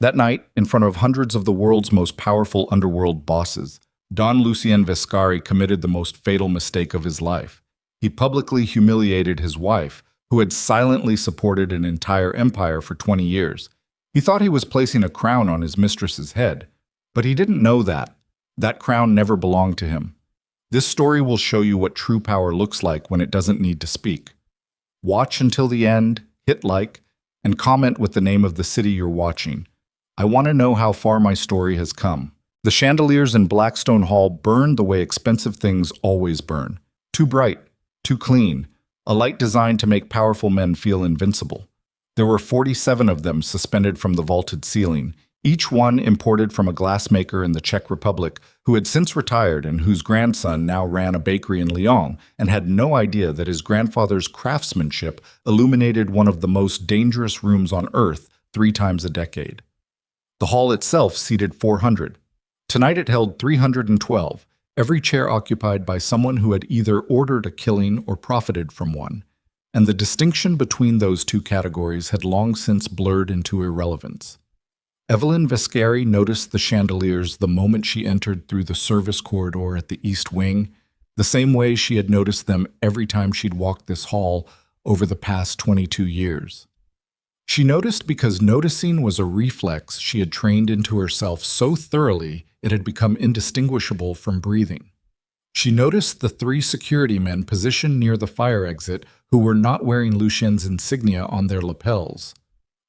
That night, in front of hundreds of the world's most powerful underworld bosses, Don Lucien Vescari committed the most fatal mistake of his life. He publicly humiliated his wife, who had silently supported an entire empire for 20 years. He thought he was placing a crown on his mistress's head, but he didn't know that. That crown never belonged to him. This story will show you what true power looks like when it doesn't need to speak. Watch until the end, hit like, and comment with the name of the city you're watching. I want to know how far my story has come. The chandeliers in Blackstone Hall burned the way expensive things always burn. Too bright, too clean, a light designed to make powerful men feel invincible. There were 47 of them suspended from the vaulted ceiling, each one imported from a glassmaker in the Czech Republic who had since retired and whose grandson now ran a bakery in Lyon and had no idea that his grandfather's craftsmanship illuminated one of the most dangerous rooms on Earth 3 times a decade. The hall itself seated 400. Tonight it held 312, every chair occupied by someone who had either ordered a killing or profited from one, and the distinction between those two categories had long since blurred into irrelevance. Evelyn Vescari noticed the chandeliers the moment she entered through the service corridor at the East Wing, the same way she had noticed them every time she'd walked this hall over the past 22 years. She noticed because noticing was a reflex she had trained into herself so thoroughly it had become indistinguishable from breathing. She noticed the 3 security men positioned near the fire exit who were not wearing Lucien's insignia on their lapels.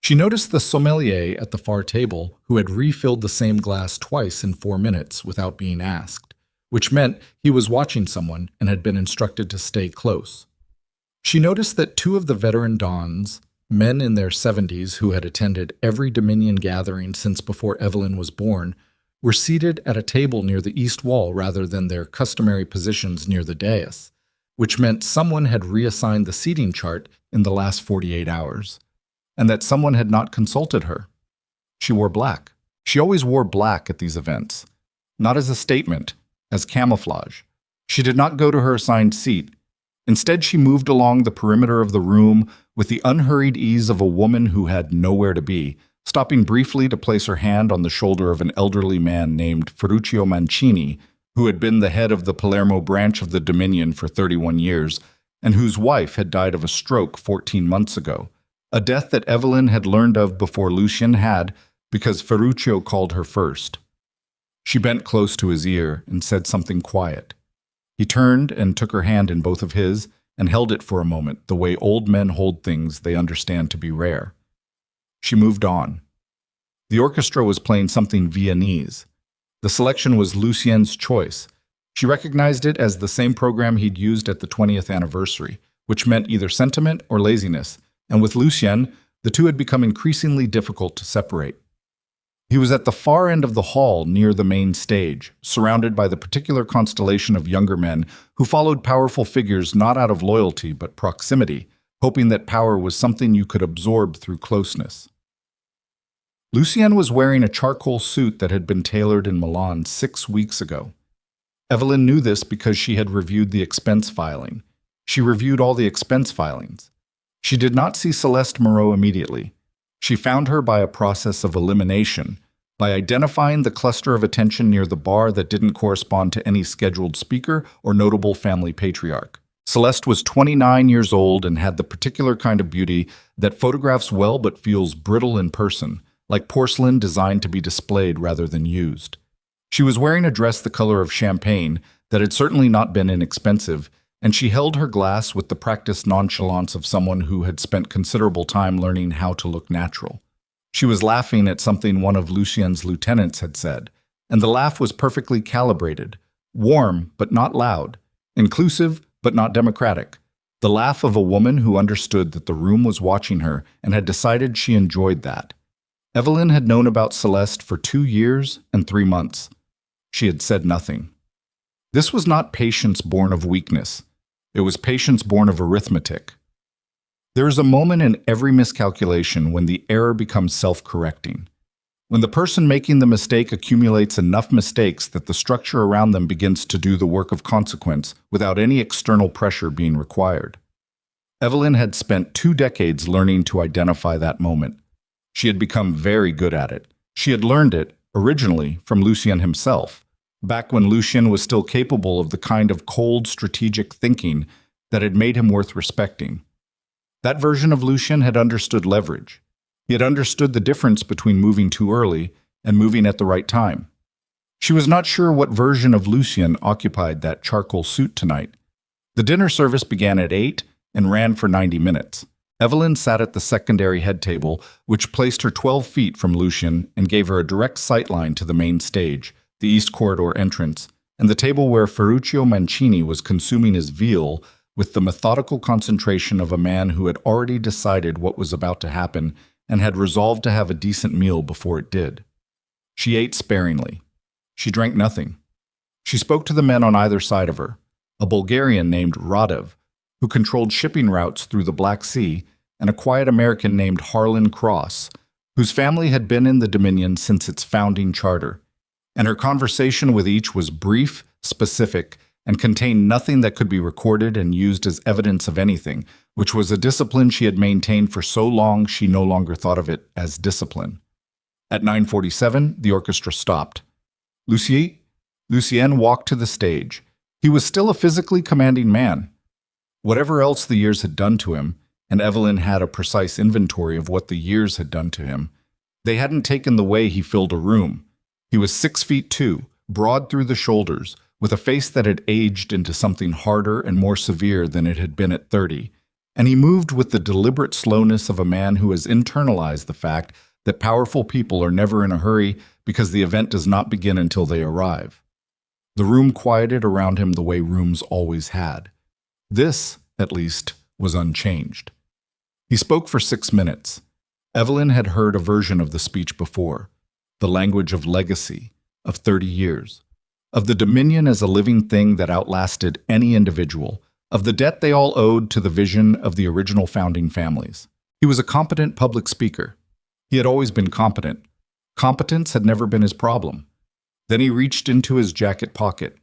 She noticed the sommelier at the far table who had refilled the same glass twice in 4 minutes without being asked, which meant he was watching someone and had been instructed to stay close. She noticed that 2 of the veteran dons, men in their 70s who had attended every Dominion gathering since before Evelyn was born, were seated at a table near the east wall rather than their customary positions near the dais, which meant someone had reassigned the seating chart in the last 48 hours, and that someone had not consulted her. She wore black. She always wore black at these events, not as a statement, as camouflage. She did not go to her assigned seat. Instead, she moved along the perimeter of the room with the unhurried ease of a woman who had nowhere to be, stopping briefly to place her hand on the shoulder of an elderly man named Ferruccio Mancini, who had been the head of the Palermo branch of the Dominion for 31 years, and whose wife had died of a stroke 14 months ago, a death that Evelyn had learned of before Lucien had, because Ferruccio called her first. She bent close to his ear and said something quiet. He turned and took her hand in both of his and held it for a moment, the way old men hold things they understand to be rare. She moved on. The orchestra was playing something Viennese. The selection was Lucien's choice. She recognized it as the same program he'd used at the 20th anniversary, which meant either sentiment or laziness, and with Lucien, the two had become increasingly difficult to separate. He was at the far end of the hall near the main stage, surrounded by the particular constellation of younger men who followed powerful figures not out of loyalty but proximity, hoping that power was something you could absorb through closeness. Lucien was wearing a charcoal suit that had been tailored in Milan 6 weeks ago. Evelyn knew this because she had reviewed the expense filing. She reviewed all the expense filings. She did not see Celeste Moreau immediately. She found her by a process of elimination, by identifying the cluster of attention near the bar that didn't correspond to any scheduled speaker or notable family patriarch. Celeste was 29 years old and had the particular kind of beauty that photographs well but feels brittle in person, like porcelain designed to be displayed rather than used. She was wearing a dress the color of champagne that had certainly not been inexpensive, and she held her glass with the practiced nonchalance of someone who had spent considerable time learning how to look natural. She was laughing at something one of Lucien's lieutenants had said, and the laugh was perfectly calibrated, warm but not loud, inclusive but not democratic, the laugh of a woman who understood that the room was watching her and had decided she enjoyed that. Evelyn had known about Celeste for 2 years and 3 months. She had said nothing. This was not patience born of weakness. It was patience born of arithmetic. There is a moment in every miscalculation when the error becomes self-correcting. When the person making the mistake accumulates enough mistakes that the structure around them begins to do the work of consequence without any external pressure being required. Evelyn had spent 2 decades learning to identify that moment. She had become very good at it, She had learned it, originally, from Lucien himself, back when Lucien was still capable of the kind of cold, strategic thinking that had made him worth respecting. That version of Lucien had understood leverage. He had understood the difference between moving too early and moving at the right time. She was not sure what version of Lucien occupied that charcoal suit tonight. The dinner service began at 8 and ran for 90 minutes. Evelyn sat at the secondary head table, which placed her 12 feet from Lucien and gave her a direct sightline to the main stage, the East Corridor entrance, and the table where Ferruccio Mancini was consuming his veal with the methodical concentration of a man who had already decided what was about to happen and had resolved to have a decent meal before it did. She ate sparingly. She drank nothing. She spoke to the men on either side of her, a Bulgarian named Radev, who controlled shipping routes through the Black Sea, and a quiet American named Harlan Cross, whose family had been in the Dominion since its founding charter. And her conversation with each was brief, specific, and contained nothing that could be recorded and used as evidence of anything, which was a discipline she had maintained for so long she no longer thought of it as discipline. At 9:47, the orchestra stopped. Lucien walked to the stage. He was still a physically commanding man. Whatever else the years had done to him, and Evelyn had a precise inventory of what the years had done to him, they hadn't taken the way he filled a room. He was 6'2", broad through the shoulders, with a face that had aged into something harder and more severe than it had been at 30, and he moved with the deliberate slowness of a man who has internalized the fact that powerful people are never in a hurry because the event does not begin until they arrive. The room quieted around him the way rooms always had. This, at least, was unchanged. He spoke for 6 minutes. Evelyn had heard a version of the speech before, the language of legacy, of 30 years, of the Dominion as a living thing that outlasted any individual, of the debt they all owed to the vision of the original founding families. He was a competent public speaker. He had always been competent. Competence had never been his problem. Then he reached into his jacket pocket.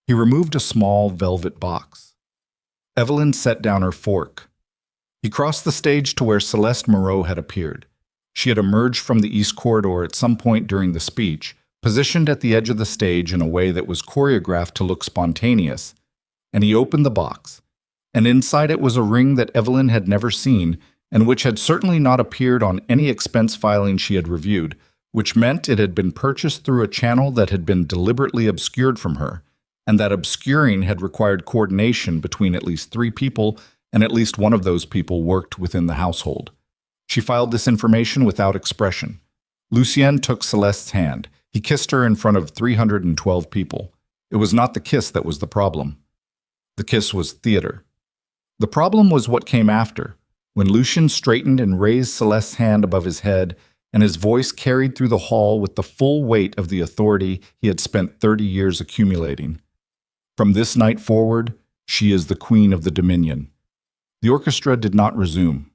He removed a small velvet box. Evelyn set down her fork. He crossed the stage to where Celeste Moreau had appeared. She had emerged from the East Corridor at some point during the speech, positioned at the edge of the stage in a way that was choreographed to look spontaneous, and he opened the box. And inside it was a ring that Evelyn had never seen and which had certainly not appeared on any expense filing she had reviewed, which meant it had been purchased through a channel that had been deliberately obscured from her, and that obscuring had required coordination between at least 3 people, and at least one of those people worked within the household. She filed this information without expression. Lucien took Celeste's hand. He kissed her in front of 312 people. It was not the kiss that was the problem. The kiss was theater. The problem was what came after, when Lucien straightened and raised Celeste's hand above his head, and his voice carried through the hall with the full weight of the authority he had spent 30 years accumulating. From this night forward, she is the queen of the Dominion. The orchestra did not resume.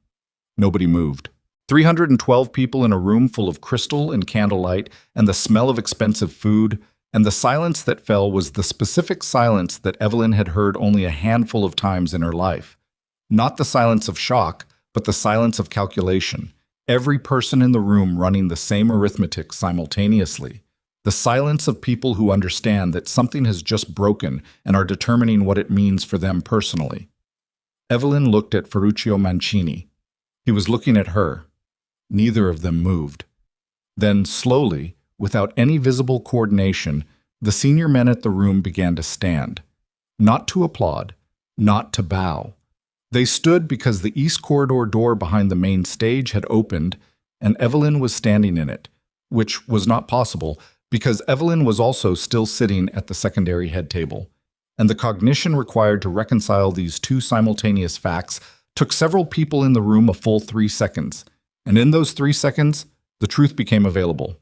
Nobody moved. 312 people in a room full of crystal and candlelight and the smell of expensive food, and the silence that fell was the specific silence that Evelyn had heard only a handful of times in her life. Not the silence of shock, but the silence of calculation. Every person in the room running the same arithmetic simultaneously. The silence of people who understand that something has just broken and are determining what it means for them personally. Evelyn looked at Ferruccio Mancini. He was looking at her. Neither of them moved. Then, slowly, without any visible coordination, the senior men at the room began to stand. Not to applaud, not to bow. They stood because the East Corridor door behind the main stage had opened, and Evelyn was standing in it, which was not possible because Evelyn was also still sitting at the secondary head table, and the cognition required to reconcile these two simultaneous facts took several people in the room a full 3 seconds, and in those 3 seconds, the truth became available.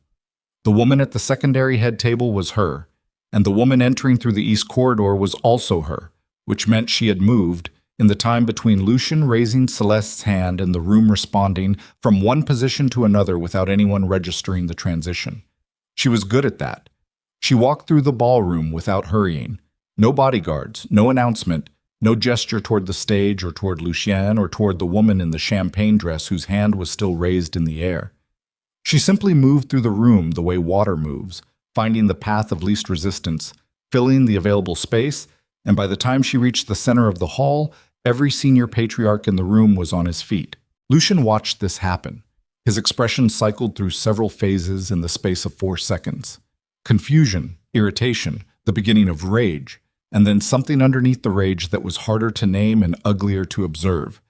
The woman at the secondary head table was her, and the woman entering through the East Corridor was also her, which meant she had moved, in the time between Lucien raising Celeste's hand and the room responding, from one position to another without anyone registering the transition. She was good at that. She walked through the ballroom without hurrying. No bodyguards, no announcement, no gesture toward the stage or toward Lucien or toward the woman in the champagne dress whose hand was still raised in the air. She simply moved through the room the way water moves, finding the path of least resistance, filling the available space, and by the time she reached the center of the hall, every senior patriarch in the room was on his feet. Lucien watched this happen. His expression cycled through several phases in the space of 4 seconds. Confusion, irritation, the beginning of rage, and then something underneath the rage that was harder to name and uglier to observe.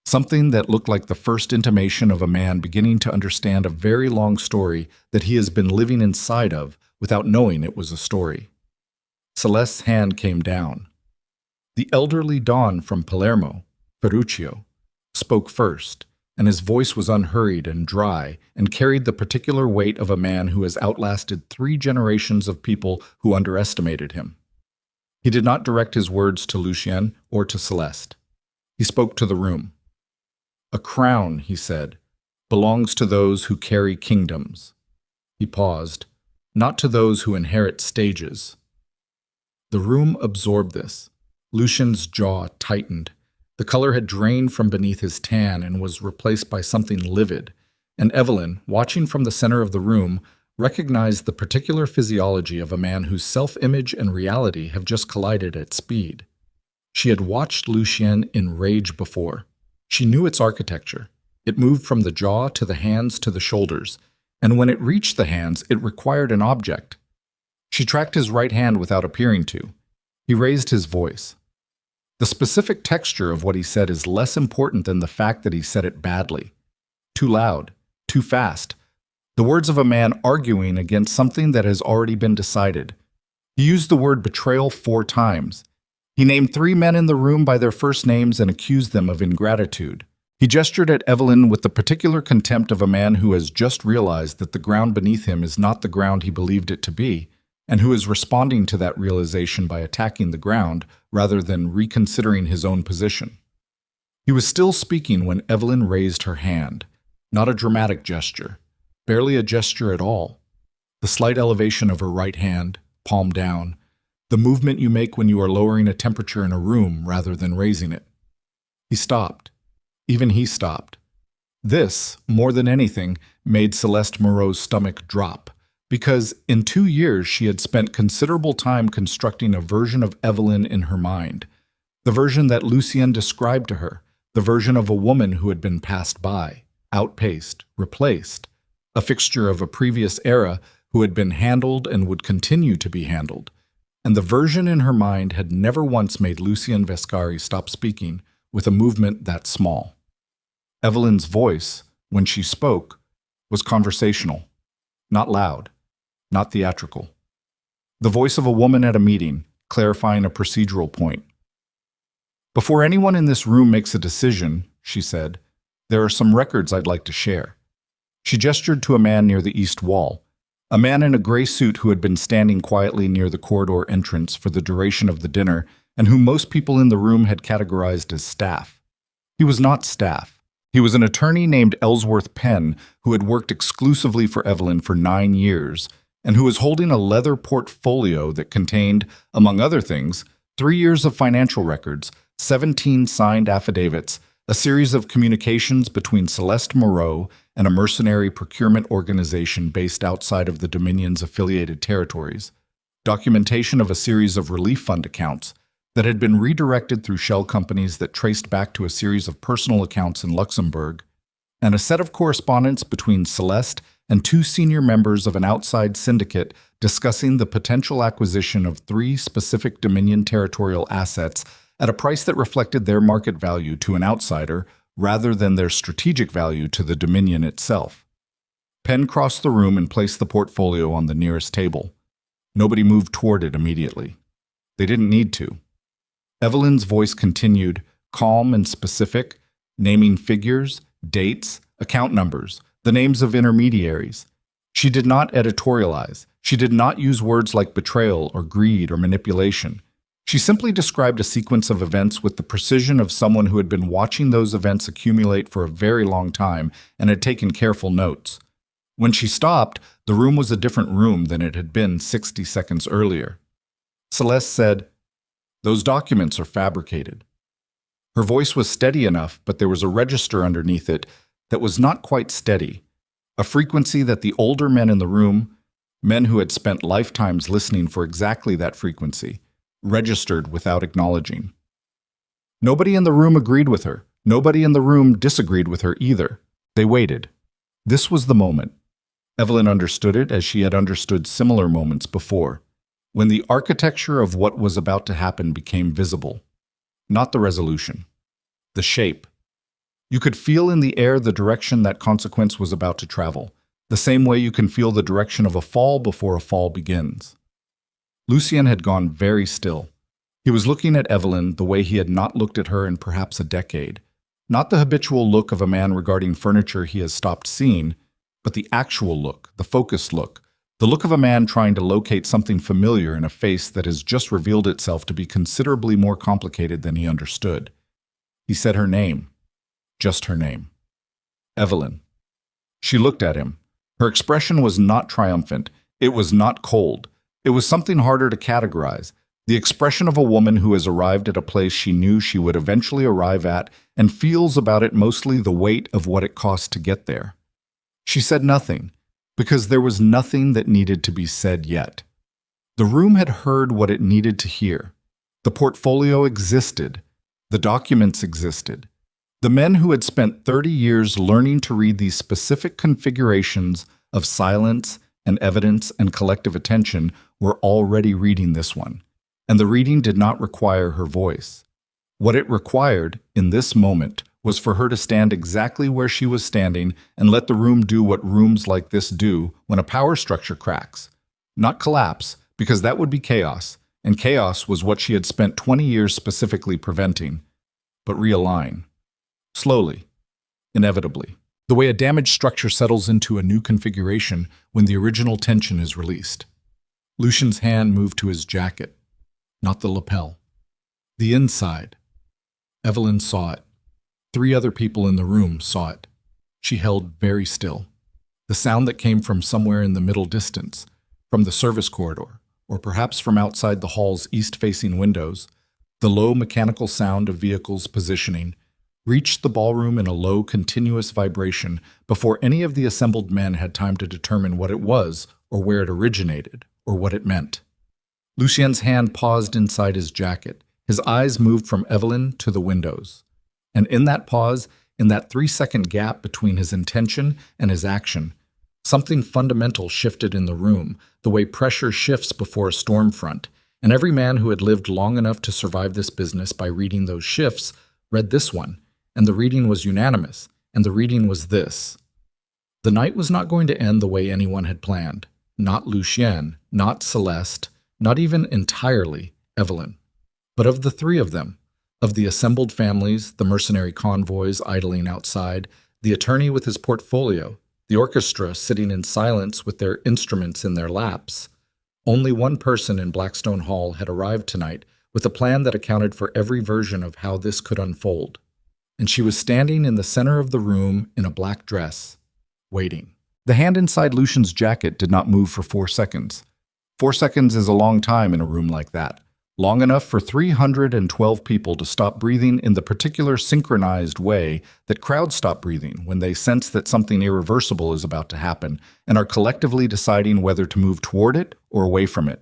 Something that looked like the first intimation of a man beginning to understand a very long story that he has been living inside of without knowing it was a story. Celeste's hand came down. The elderly Don from Palermo, Ferruccio, spoke first, and his voice was unhurried and dry and carried the particular weight of a man who has outlasted 3 generations of people who underestimated him. He did not direct his words to Lucien or to Celeste. He spoke to the room. "A crown," he said, "belongs to those who carry kingdoms." He paused, "not to those who inherit stages." The room absorbed this. Lucien's jaw tightened. The color had drained from beneath his tan and was replaced by something livid, and Evelyn, watching from the center of the room, recognized the particular physiology of a man whose self-image and reality have just collided at speed. She had watched Lucien in rage before. She knew its architecture. It moved from the jaw to the hands to the shoulders, and when it reached the hands, it required an object. She tracked his right hand without appearing to. He raised his voice. The specific texture of what he said is less important than the fact that he said it badly. Too loud, too fast. The words of a man arguing against something that has already been decided. He used the word betrayal 4 times. He named 3 men in the room by their first names and accused them of ingratitude. He gestured at Evelyn with the particular contempt of a man who has just realized that the ground beneath him is not the ground he believed it to be, and who is responding to that realization by attacking the ground rather than reconsidering his own position. He was still speaking when Evelyn raised her hand. Not a dramatic gesture, barely a gesture at all. The slight elevation of her right hand, palm down, the movement you make when you are lowering a temperature in a room rather than raising it. He stopped. Even he stopped. This, more than anything, made Celeste Moreau's stomach drop, because in 2 years she had spent considerable time constructing a version of Evelyn in her mind, the version that Lucien described to her, the version of a woman who had been passed by, outpaced, replaced, a fixture of a previous era who had been handled and would continue to be handled. And the version in her mind had never once made Lucien Vescari stop speaking with a movement that small. Evelyn's voice, when she spoke, was conversational, not loud, not theatrical. The voice of a woman at a meeting, clarifying a procedural point. "Before anyone in this room makes a decision," she said, "there are some records I'd like to share." She gestured to a man near the east wall, a man in a gray suit who had been standing quietly near the corridor entrance for the duration of the dinner and whom most people in the room had categorized as staff. He was not staff. He was an attorney named Ellsworth Penn who had worked exclusively for Evelyn for 9 years and who was holding a leather portfolio that contained, among other things, 3 years of financial records, 17 signed affidavits, a series of communications between Celeste Moreau and a mercenary procurement organization based outside of the Dominion's affiliated territories, documentation of a series of relief fund accounts that had been redirected through shell companies that traced back to a series of personal accounts in Luxembourg, and a set of correspondence between Celeste and 2 senior members of an outside syndicate discussing the potential acquisition of 3 specific Dominion territorial assets at a price that reflected their market value to an outsider rather than their strategic value to the Dominion itself. Penn crossed the room and placed the portfolio on the nearest table. Nobody moved toward it immediately. They didn't need to. Evelyn's voice continued, calm and specific, naming figures, dates, account numbers, the names of intermediaries. She did not editorialize. She did not use words like betrayal or greed or manipulation. She simply described a sequence of events with the precision of someone who had been watching those events accumulate for a very long time and had taken careful notes. When she stopped, the room was a different room than it had been 60 seconds earlier. Celeste said, "Those documents are fabricated." Her voice was steady enough, but there was a register underneath it that was not quite steady. A frequency that the older men in the room, men who had spent lifetimes listening for exactly that frequency, registered without acknowledging. Nobody in the room agreed with her. Nobody in the room disagreed with her either. They waited. This was the moment. Evelyn understood it as she had understood similar moments before, when the architecture of what was about to happen became visible. Not the resolution. The shape. You could feel in the air the direction that consequence was about to travel, the same way you can feel the direction of a fall before a fall begins. Lucien had gone very still. He was looking at Evelyn the way he had not looked at her in perhaps a decade. Not the habitual look of a man regarding furniture he has stopped seeing, but the actual look, the focused look, the look of a man trying to locate something familiar in a face that has just revealed itself to be considerably more complicated than he understood. He said her name. Just her name. Evelyn. She looked at him. Her expression was not triumphant. It was not cold. It was something harder to categorize. The expression of a woman who has arrived at a place she knew she would eventually arrive at and feels about it mostly the weight of what it cost to get there. She said nothing, because there was nothing that needed to be said yet. The room had heard what it needed to hear. The portfolio existed. The documents existed. The men who had spent 30 years learning to read these specific configurations of silence and evidence and collective attention were already reading this one, and the reading did not require her voice. What it required, in this moment, was for her to stand exactly where she was standing and let the room do what rooms like this do when a power structure cracks. Not collapse, because that would be chaos, and chaos was what she had spent 20 years specifically preventing, but realign. Slowly, inevitably, the way a damaged structure settles into a new configuration when the original tension is released. Lucien's hand moved to his jacket, not the lapel. The inside. Evelyn saw it. 3 other people in the room saw it. She held very still. The sound that came from somewhere in the middle distance, from the service corridor, or perhaps from outside the hall's east-facing windows, the low mechanical sound of vehicles positioning, reached the ballroom in a low, continuous vibration before any of the assembled men had time to determine what it was, or where it originated, or what it meant. Lucien's hand paused inside his jacket. His eyes moved from Evelyn to the windows. And in that pause, in that 3-second gap between his intention and his action, something fundamental shifted in the room, the way pressure shifts before a storm front. And every man who had lived long enough to survive this business by reading those shifts read this one. And the reading was unanimous, and the reading was this. The night was not going to end the way anyone had planned. Not Lucien, not Celeste, not even entirely Evelyn. But of the 3 of them, of the assembled families, the mercenary convoys idling outside, the attorney with his portfolio, the orchestra sitting in silence with their instruments in their laps, only one person in Blackstone Hall had arrived tonight with a plan that accounted for every version of how this could unfold. And she was standing in the center of the room in a black dress, waiting. The hand inside Lucien's jacket did not move for 4 seconds. 4 seconds is a long time in a room like that. Long enough for 312 people to stop breathing in the particular synchronized way that crowds stop breathing when they sense that something irreversible is about to happen and are collectively deciding whether to move toward it or away from it.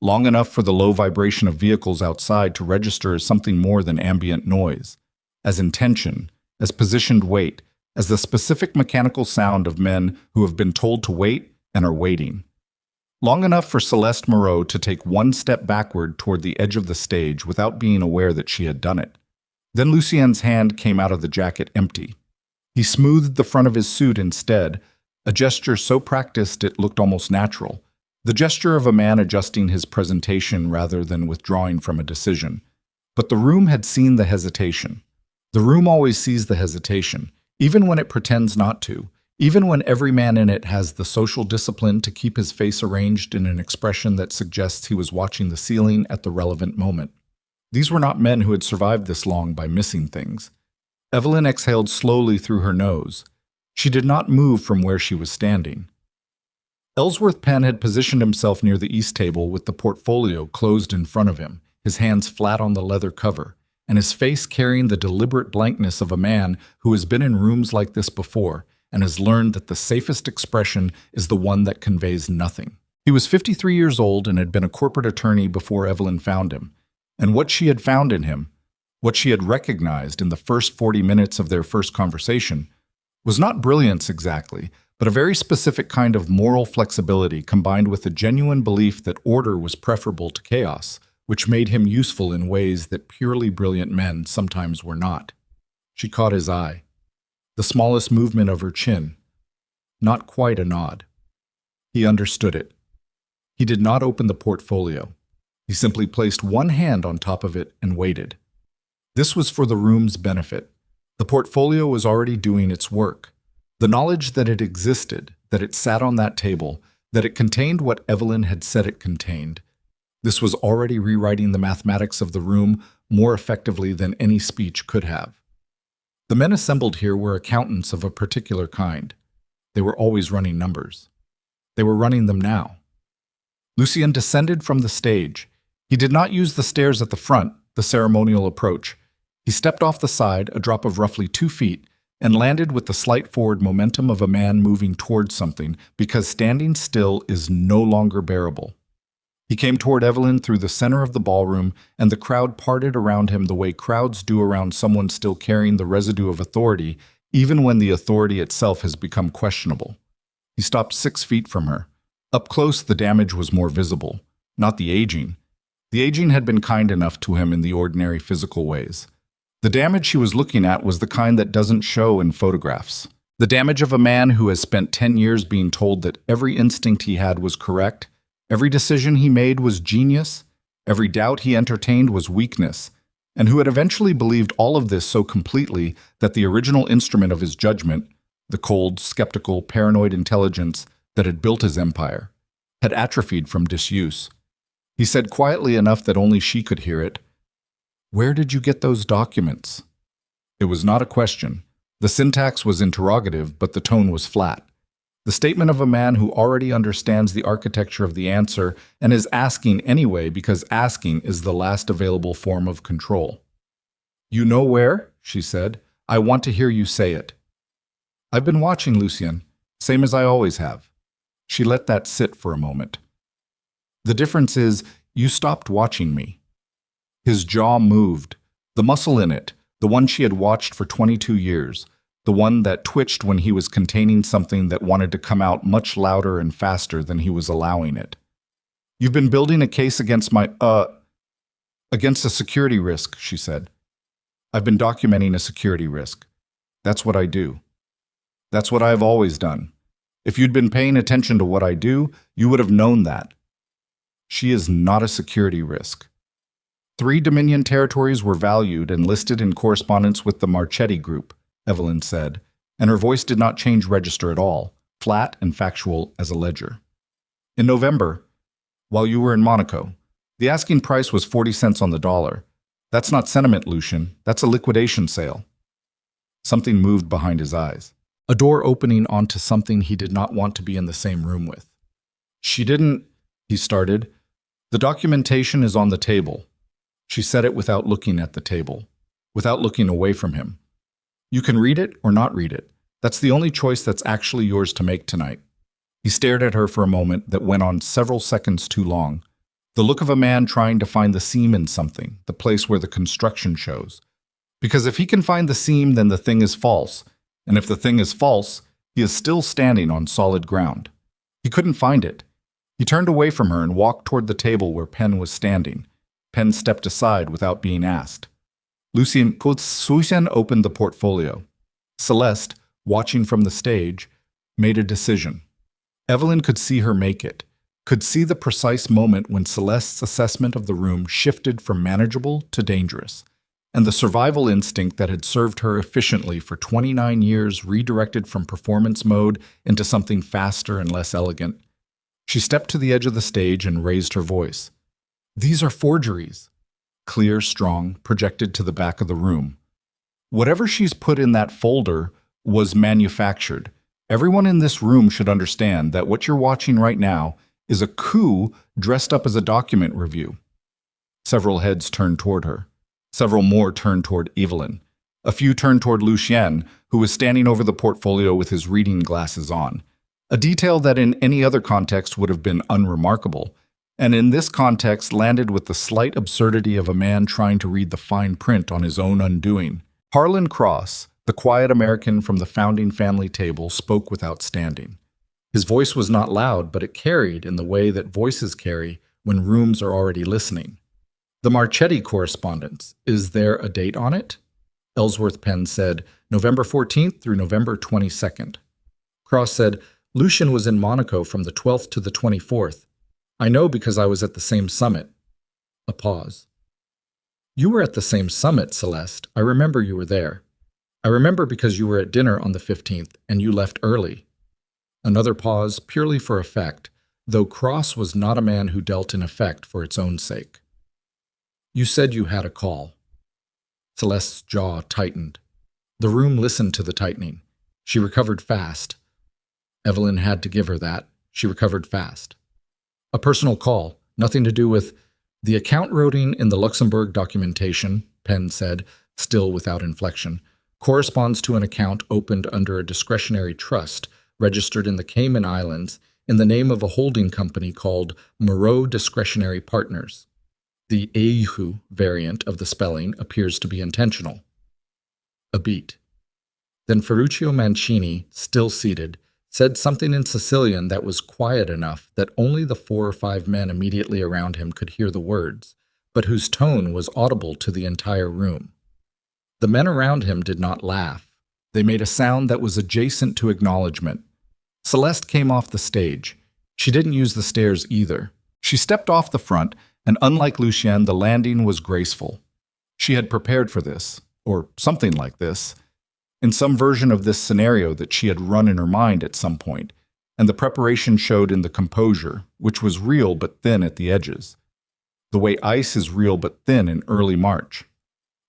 Long enough for the low vibration of vehicles outside to register as something more than ambient noise, as intention, as positioned weight, as the specific mechanical sound of men who have been told to wait and are waiting. Long enough for Celeste Moreau to take 1 step backward toward the edge of the stage without being aware that she had done it. Then Lucien's hand came out of the jacket empty. He smoothed the front of his suit instead, a gesture so practiced it looked almost natural, the gesture of a man adjusting his presentation rather than withdrawing from a decision. But the room had seen the hesitation. The room always sees the hesitation, even when it pretends not to. Even when every man in it has the social discipline to keep his face arranged in an expression that suggests he was watching the ceiling at the relevant moment. These were not men who had survived this long by missing things. Evelyn exhaled slowly through her nose. She did not move from where she was standing. Ellsworth Penn had positioned himself near the east table with the portfolio closed in front of him, his hands flat on the leather cover, and his face carrying the deliberate blankness of a man who has been in rooms like this before, and has learned that the safest expression is the one that conveys nothing. He was 53 years old and had been a corporate attorney before Evelyn found him. And what she had found in him, what she had recognized in the first 40 minutes of their first conversation, was not brilliance exactly, but a very specific kind of moral flexibility combined with a genuine belief that order was preferable to chaos, which made him useful in ways that purely brilliant men sometimes were not. She caught his eye. The smallest movement of her chin. Not quite a nod. He understood it. He did not open the portfolio. He simply placed one hand on top of it and waited. This was for the room's benefit. The portfolio was already doing its work. The knowledge that it existed, that it sat on that table, that it contained what Evelyn had said it contained, this was already rewriting the mathematics of the room more effectively than any speech could have. The men assembled here were accountants of a particular kind. They were always running numbers. They were running them now. Lucien descended from the stage. He did not use the stairs at the front, the ceremonial approach. He stepped off the side, a drop of roughly 2 feet, and landed with the slight forward momentum of a man moving towards something, because standing still is no longer bearable. He came toward Evelyn through the center of the ballroom, and the crowd parted around him the way crowds do around someone still carrying the residue of authority, even when the authority itself has become questionable. He stopped 6 feet from her. Up close, the damage was more visible, not the aging. The aging had been kind enough to him in the ordinary physical ways. The damage she was looking at was the kind that doesn't show in photographs. The damage of a man who has spent 10 years being told that every instinct he had was correct, every decision he made was genius, every doubt he entertained was weakness, and who had eventually believed all of this so completely that the original instrument of his judgment, the cold, skeptical, paranoid intelligence that had built his empire, had atrophied from disuse. He said quietly enough that only she could hear it, "Where did you get those documents?" It was not a question. The syntax was interrogative, but the tone was flat. The statement of a man who already understands the architecture of the answer and is asking anyway because asking is the last available form of control. "You know where?" she said. "I want to hear you say it." "I've been watching, Lucien, same as I always have." She let that sit for a moment. "The difference is, you stopped watching me." His jaw moved. The muscle in it, the one she had watched for 22 years, the one that twitched when he was containing something that wanted to come out much louder and faster than he was allowing it. "You've been building a case against against a security risk," she said. "I've been documenting a security risk. That's what I do. That's what I've always done. If you'd been paying attention to what I do, you would have known that. She is not a security risk." 3 Dominion territories were valued and listed in correspondence with the Marchetti Group, Evelyn said, and her voice did not change register at all, flat and factual as a ledger. "In November, while you were in Monaco, the asking price was 40 cents on the dollar. That's not sentiment, Lucien. That's a liquidation sale." Something moved behind his eyes. A door opening onto something he did not want to be in the same room with. "She didn't," he started. "The documentation is on the table." She said it without looking at the table, without looking away from him. "You can read it or not read it. That's the only choice that's actually yours to make tonight." He stared at her for a moment that went on several seconds too long. The look of a man trying to find the seam in something, the place where the construction shows. Because if he can find the seam, then the thing is false. And if the thing is false, he is still standing on solid ground. He couldn't find it. He turned away from her and walked toward the table where Penn was standing. Penn stepped aside without being asked. Lucien opened the portfolio. Celeste, watching from the stage, made a decision. Evelyn could see her make it, could see the precise moment when Celeste's assessment of the room shifted from manageable to dangerous, and the survival instinct that had served her efficiently for 29 years redirected from performance mode into something faster and less elegant. She stepped to the edge of the stage and raised her voice. "These are forgeries." Clear, strong, projected to the back of the room. Whatever she's put in that folder was manufactured. Everyone in this room should understand that what you're watching right now is a coup dressed up as a document review. Several heads turned toward her. Several more turned toward Evelyn. A few turned toward Lucien, who was standing over the portfolio with his reading glasses on. A detail that in any other context would have been unremarkable, and in this context landed with the slight absurdity of a man trying to read the fine print on his own undoing. Harlan Cross, the quiet American from the founding family table, spoke without standing. His voice was not loud, but it carried in the way that voices carry when rooms are already listening. The Marchetti correspondence, is there a date on it? Ellsworth Penn said, November 14th through November 22nd. Cross said, Lucien was in Monaco from the 12th to the 24th. I know because I was at the same summit. A pause. You were at the same summit, Celeste. I remember you were there. I remember because you were at dinner on the 15th and you left early. Another pause, purely for effect, though Cross was not a man who dealt in effect for its own sake. You said you had a call. Celeste's jaw tightened. The room listened to the tightening. She recovered fast. Evelyn had to give her that. She recovered fast. A personal call, nothing to do with the account routing in the Luxembourg documentation, Penn said, still without inflection, corresponds to an account opened under a discretionary trust registered in the Cayman Islands in the name of a holding company called Moreau Discretionary Partners. The Eihu variant of the spelling appears to be intentional. A beat. Then Ferruccio Mancini, still seated, said something in Sicilian that was quiet enough that only the 4 or 5 men immediately around him could hear the words, but whose tone was audible to the entire room. The men around him did not laugh. They made a sound that was adjacent to acknowledgement. Celeste came off the stage. She didn't use the stairs either. She stepped off the front, and unlike Lucien, the landing was graceful. She had prepared for this, or something like this, in some version of this scenario that she had run in her mind at some point, and the preparation showed in the composure, which was real but thin at the edges, the way ice is real but thin in early March.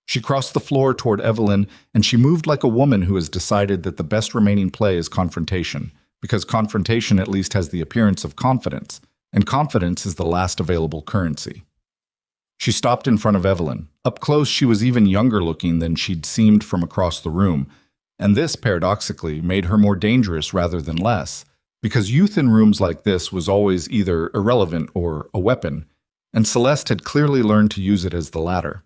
She crossed the floor toward Evelyn, and she moved like a woman who has decided that the best remaining play is confrontation, because confrontation at least has the appearance of confidence, and confidence is the last available currency. She stopped in front of Evelyn. Up close, she was even younger looking than she'd seemed from across the room, and this, paradoxically, made her more dangerous rather than less, because youth in rooms like this was always either irrelevant or a weapon, and Celeste had clearly learned to use it as the latter.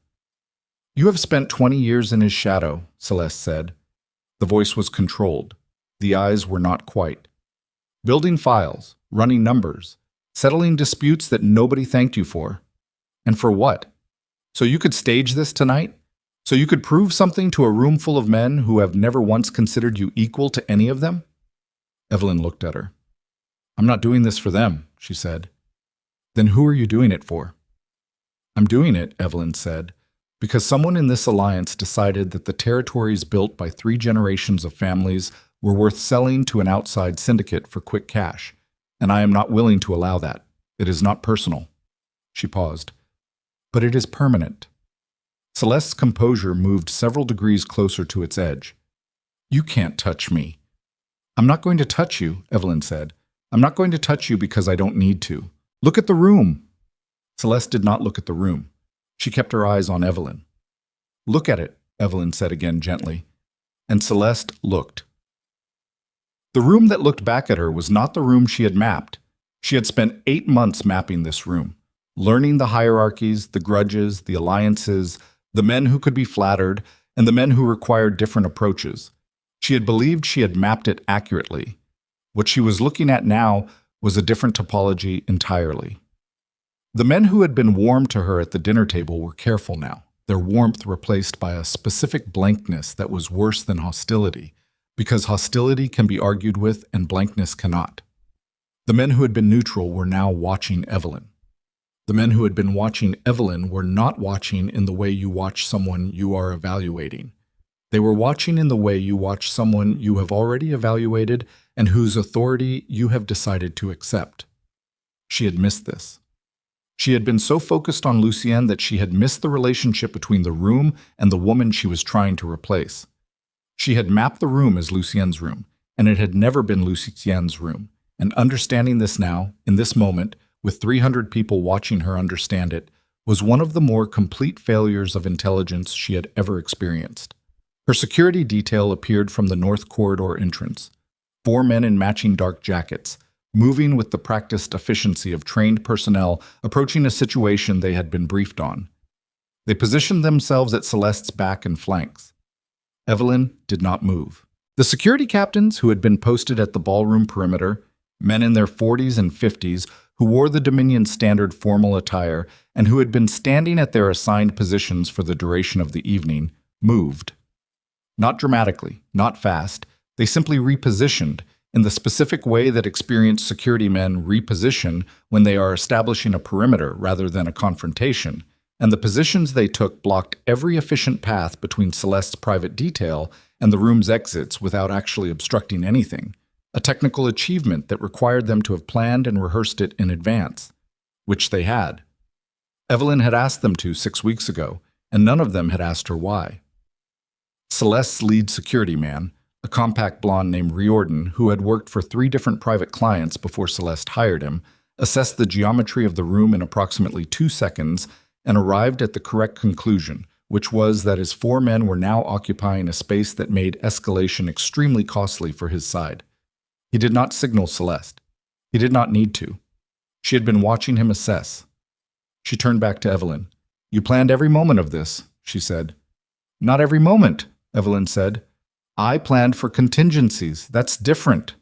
You have spent 20 years in his shadow, Celeste said. The voice was controlled. The eyes were not quite. Building files, running numbers, settling disputes that nobody thanked you for. And for what? So you could stage this tonight? So you could prove something to a room full of men who have never once considered you equal to any of them? Evelyn looked at her. I'm not doing this for them, she said. Then who are you doing it for? I'm doing it, Evelyn said, because someone in this alliance decided that the territories built by 3 generations of families were worth selling to an outside syndicate for quick cash, and I am not willing to allow that. It is not personal. She paused. But it is permanent. Celeste's composure moved several degrees closer to its edge. You can't touch me. I'm not going to touch you, Evelyn said. I'm not going to touch you because I don't need to. Look at the room. Celeste did not look at the room. She kept her eyes on Evelyn. Look at it, Evelyn said again gently. And Celeste looked. The room that looked back at her was not the room she had mapped. She had spent 8 months mapping this room, learning the hierarchies, the grudges, the alliances, the men who could be flattered, and the men who required different approaches. She had believed she had mapped it accurately. What she was looking at now was a different topology entirely. The men who had been warm to her at the dinner table were careful now, their warmth replaced by a specific blankness that was worse than hostility, because hostility can be argued with and blankness cannot. The men who had been neutral were now watching Evelyn. The men who had been watching Evelyn were not watching in the way you watch someone you are evaluating. They were watching in the way you watch someone you have already evaluated and whose authority you have decided to accept. She had missed this. She had been so focused on Lucien that she had missed the relationship between the room and the woman she was trying to replace. She had mapped the room as Lucien's room, and it had never been Lucien's room. And understanding this now, in this moment, with 300 people watching her understand it, was one of the more complete failures of intelligence she had ever experienced. Her security detail appeared from the north corridor entrance. 4 men in matching dark jackets, moving with the practiced efficiency of trained personnel approaching a situation they had been briefed on. They positioned themselves at Celeste's back and flanks. Evelyn did not move. The security captains, who had been posted at the ballroom perimeter, men in their 40s and 50s who wore the Dominion standard formal attire and who had been standing at their assigned positions for the duration of the evening, moved. Not dramatically, not fast, they simply repositioned in the specific way that experienced security men reposition when they are establishing a perimeter rather than a confrontation, and the positions they took blocked every efficient path between Celeste's private detail and the room's exits without actually obstructing anything, a technical achievement that required them to have planned and rehearsed it in advance, which they had. Evelyn had asked them to 6 weeks ago, and none of them had asked her why. Celeste's lead security man, a compact blonde named Riordan, who had worked for 3 different private clients before Celeste hired him, assessed the geometry of the room in approximately 2 seconds and arrived at the correct conclusion, which was that his 4 men were now occupying a space that made escalation extremely costly for his side. He did not signal Celeste. He did not need to. She had been watching him assess. She turned back to Evelyn. "You planned every moment of this," she said. "Not every moment," Evelyn said. "I planned for contingencies. That's different."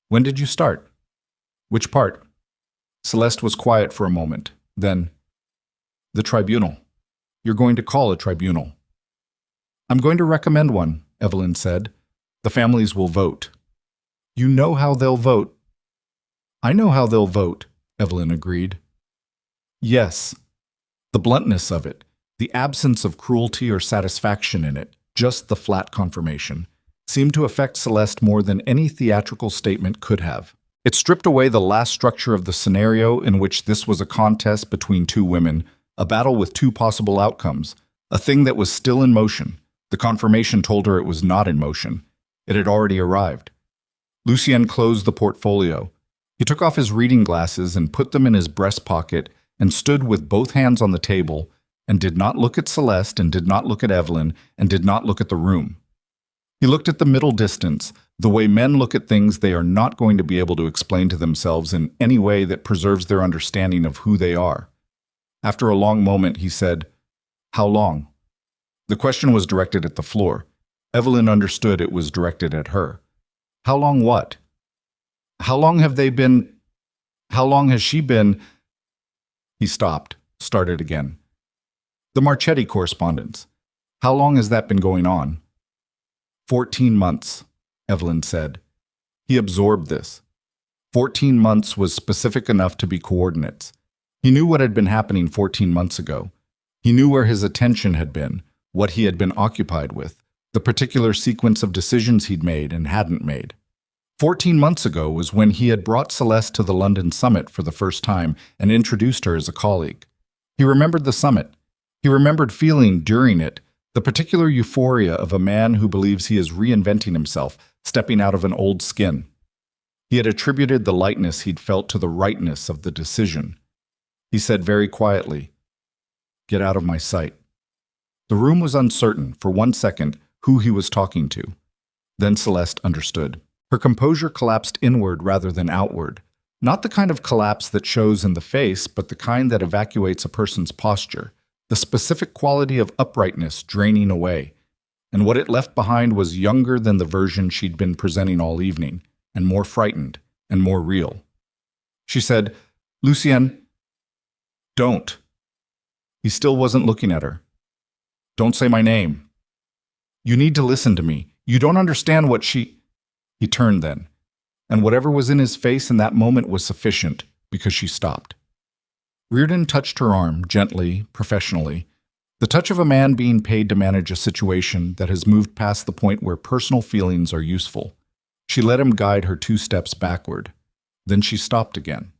"When did you start?" "Which part?" Celeste was quiet for a moment. Then, "The tribunal. You're going to call a tribunal." "I'm going to recommend one," Evelyn said. "The families will vote." "You know how they'll vote." "I know how they'll vote," Evelyn agreed. Yes. The bluntness of it, the absence of cruelty or satisfaction in it, just the flat confirmation, seemed to affect Celeste more than any theatrical statement could have. It stripped away the last structure of the scenario in which this was a contest between 2 women, a battle with 2 possible outcomes, a thing that was still in motion. The confirmation told her it was not in motion. It had already arrived. Lucien closed the portfolio. He took off his reading glasses and put them in his breast pocket and stood with both hands on the table and did not look at Celeste and did not look at Evelyn and did not look at the room. He looked at the middle distance, the way men look at things they are not going to be able to explain to themselves in any way that preserves their understanding of who they are. After a long moment, he said, "How long?" The question was directed at the floor. Evelyn understood it was directed at her. "How long what?" "How long have they been? How long has she been?" He stopped, started again. "The Marchetti correspondence. How long has that been going on?" 14 months, Evelyn said. He absorbed this. 14 months was specific enough to be coordinates. He knew what had been happening 14 months ago. He knew where his attention had been, what he had been occupied with, the particular sequence of decisions he'd made and hadn't made. 14 months ago was when he had brought Celeste to the London summit for the first time and introduced her as a colleague. He remembered the summit. He remembered feeling during it the particular euphoria of a man who believes he is reinventing himself, stepping out of an old skin. He had attributed the lightness he'd felt to the rightness of the decision. He said very quietly, "Get out of my sight." The room was uncertain, for 1 second, who he was talking to. Then Celeste understood. Her composure collapsed inward rather than outward. Not the kind of collapse that shows in the face, but the kind that evacuates a person's posture. The specific quality of uprightness draining away. And what it left behind was younger than the version she'd been presenting all evening, and more frightened, and more real. She said, "Lucien, don't." He still wasn't looking at her. "Don't say my name. You need to listen to me. You don't understand what she—" He turned then, and whatever was in his face in that moment was sufficient, because she stopped. Riordan touched her arm, gently, professionally, the touch of a man being paid to manage a situation that has moved past the point where personal feelings are useful. She let him guide her 2 steps backward. Then she stopped again.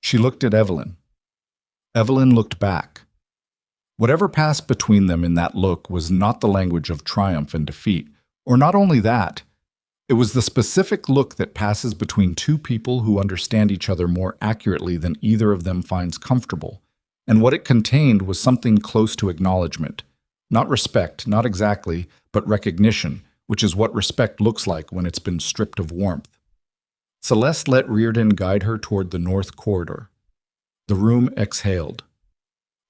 She looked at Evelyn. Evelyn looked back. Whatever passed between them in that look was not the language of triumph and defeat, or not only that, it was the specific look that passes between 2 people who understand each other more accurately than either of them finds comfortable, and what it contained was something close to acknowledgement, Not respect, not exactly, but recognition, which is what respect looks like when it's been stripped of warmth. Celeste let Reardon guide her toward the north corridor. The room exhaled.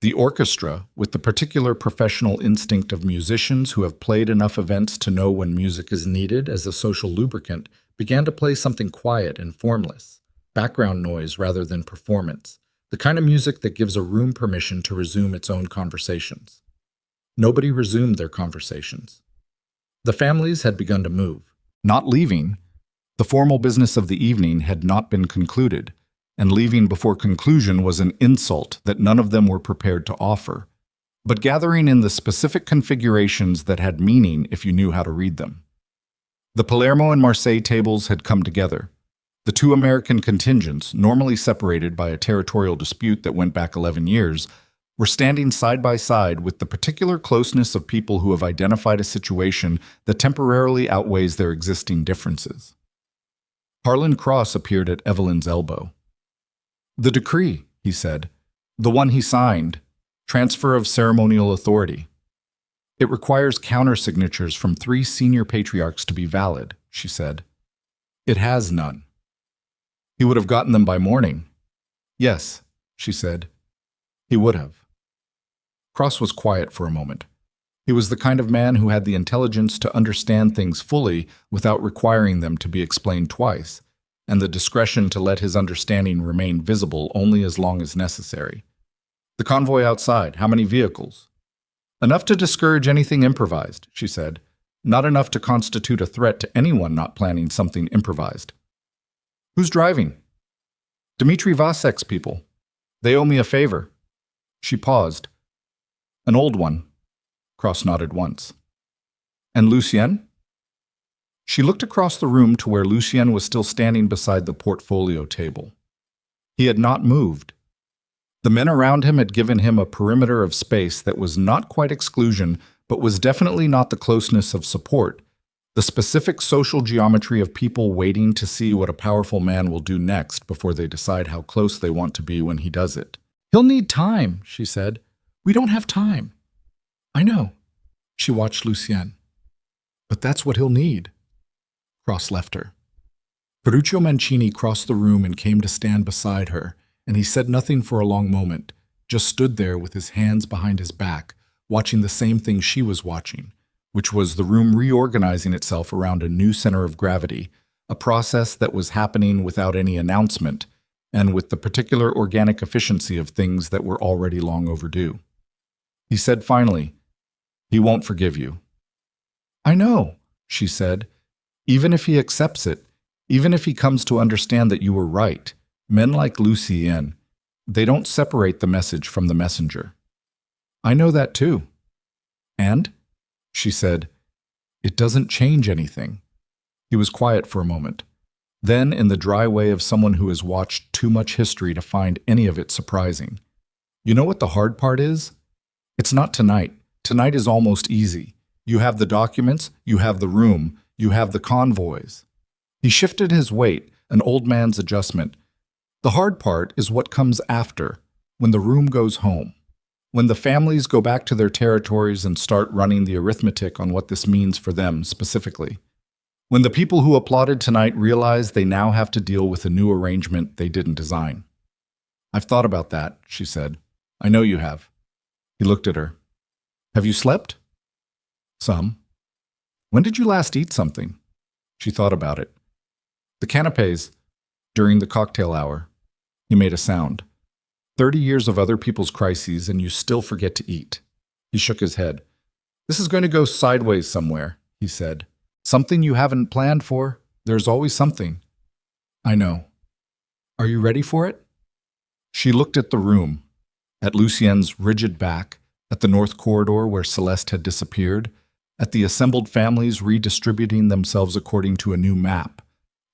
The orchestra, with the particular professional instinct of musicians who have played enough events to know when music is needed as a social lubricant, began to play something quiet and formless, background noise rather than performance, the kind of music that gives a room permission to resume its own conversations. Nobody resumed their conversations. The families had begun to move. Not leaving. The formal business of the evening had not been concluded, and leaving before conclusion was an insult that none of them were prepared to offer, but gathering in the specific configurations that had meaning if you knew how to read them. The Palermo and Marseille tables had come together. The two American contingents, normally separated by a territorial dispute that went back 11 years, were standing side by side with the particular closeness of people who have identified a situation that temporarily outweighs their existing differences. Harlan Cross appeared at Evelyn's elbow. "The decree," he said. "The one he signed. Transfer of ceremonial authority. It requires countersignatures from 3 senior patriarchs to be valid," she said. "It has none." "He would have gotten them by morning." "Yes," she said. "He would have." Cross was quiet for a moment. He was the kind of man who had the intelligence to understand things fully without requiring them to be explained twice, and the discretion to let his understanding remain visible only as long as necessary. "The convoy outside, how many vehicles?" "Enough to discourage anything improvised," she said. "Not enough to constitute a threat to anyone not planning something improvised." "Who's driving?" "Dmitri Vasek's people. They owe me a favor." She paused. "An old one." Cross nodded once. "And Lucien?" She looked across the room to where Lucien was still standing beside the portfolio table. He had not moved. The men around him had given him a perimeter of space that was not quite exclusion, but was definitely not the closeness of support, the specific social geometry of people waiting to see what a powerful man will do next before they decide how close they want to be when he does it. "He'll need time," she said. "We don't have time." "I know." She watched Lucien. "But that's what he'll need." Cross left her. Ferruccio Mancini crossed the room and came to stand beside her, and he said nothing for a long moment, just stood there with his hands behind his back, watching the same thing she was watching, which was the room reorganizing itself around a new center of gravity, a process that was happening without any announcement, and with the particular organic efficiency of things that were already long overdue. He said finally, "He won't forgive you." "I know," she said. "Even if he accepts it, even if he comes to understand that you were right, men like Lucien, they don't separate the message from the messenger." "I know that too." "And?" she said. "It doesn't change anything." He was quiet for a moment. Then, in the dry way of someone who has watched too much history to find any of it surprising, "You know what the hard part is? It's not tonight. Tonight is almost easy. You have the documents, you have the room, you have the convoys." He shifted his weight, an old man's adjustment. "The hard part is what comes after, when the room goes home. When the families go back to their territories and start running the arithmetic on what this means for them specifically. When the people who applauded tonight realize they now have to deal with a new arrangement they didn't design." "I've thought about that," she said. "I know you have." He looked at her. "Have you slept?" "Some." "When did you last eat something?" She thought about it. "The canapes, during the cocktail hour." He made a sound. 30 years of other people's crises and you still forget to eat." He shook his head. "This is going to go sideways somewhere," he said. "Something you haven't planned for. There's always something." "I know. Are you ready for it?" She looked at the room, at Lucien's rigid back, at the north corridor where Celeste had disappeared, at the assembled families redistributing themselves according to a new map,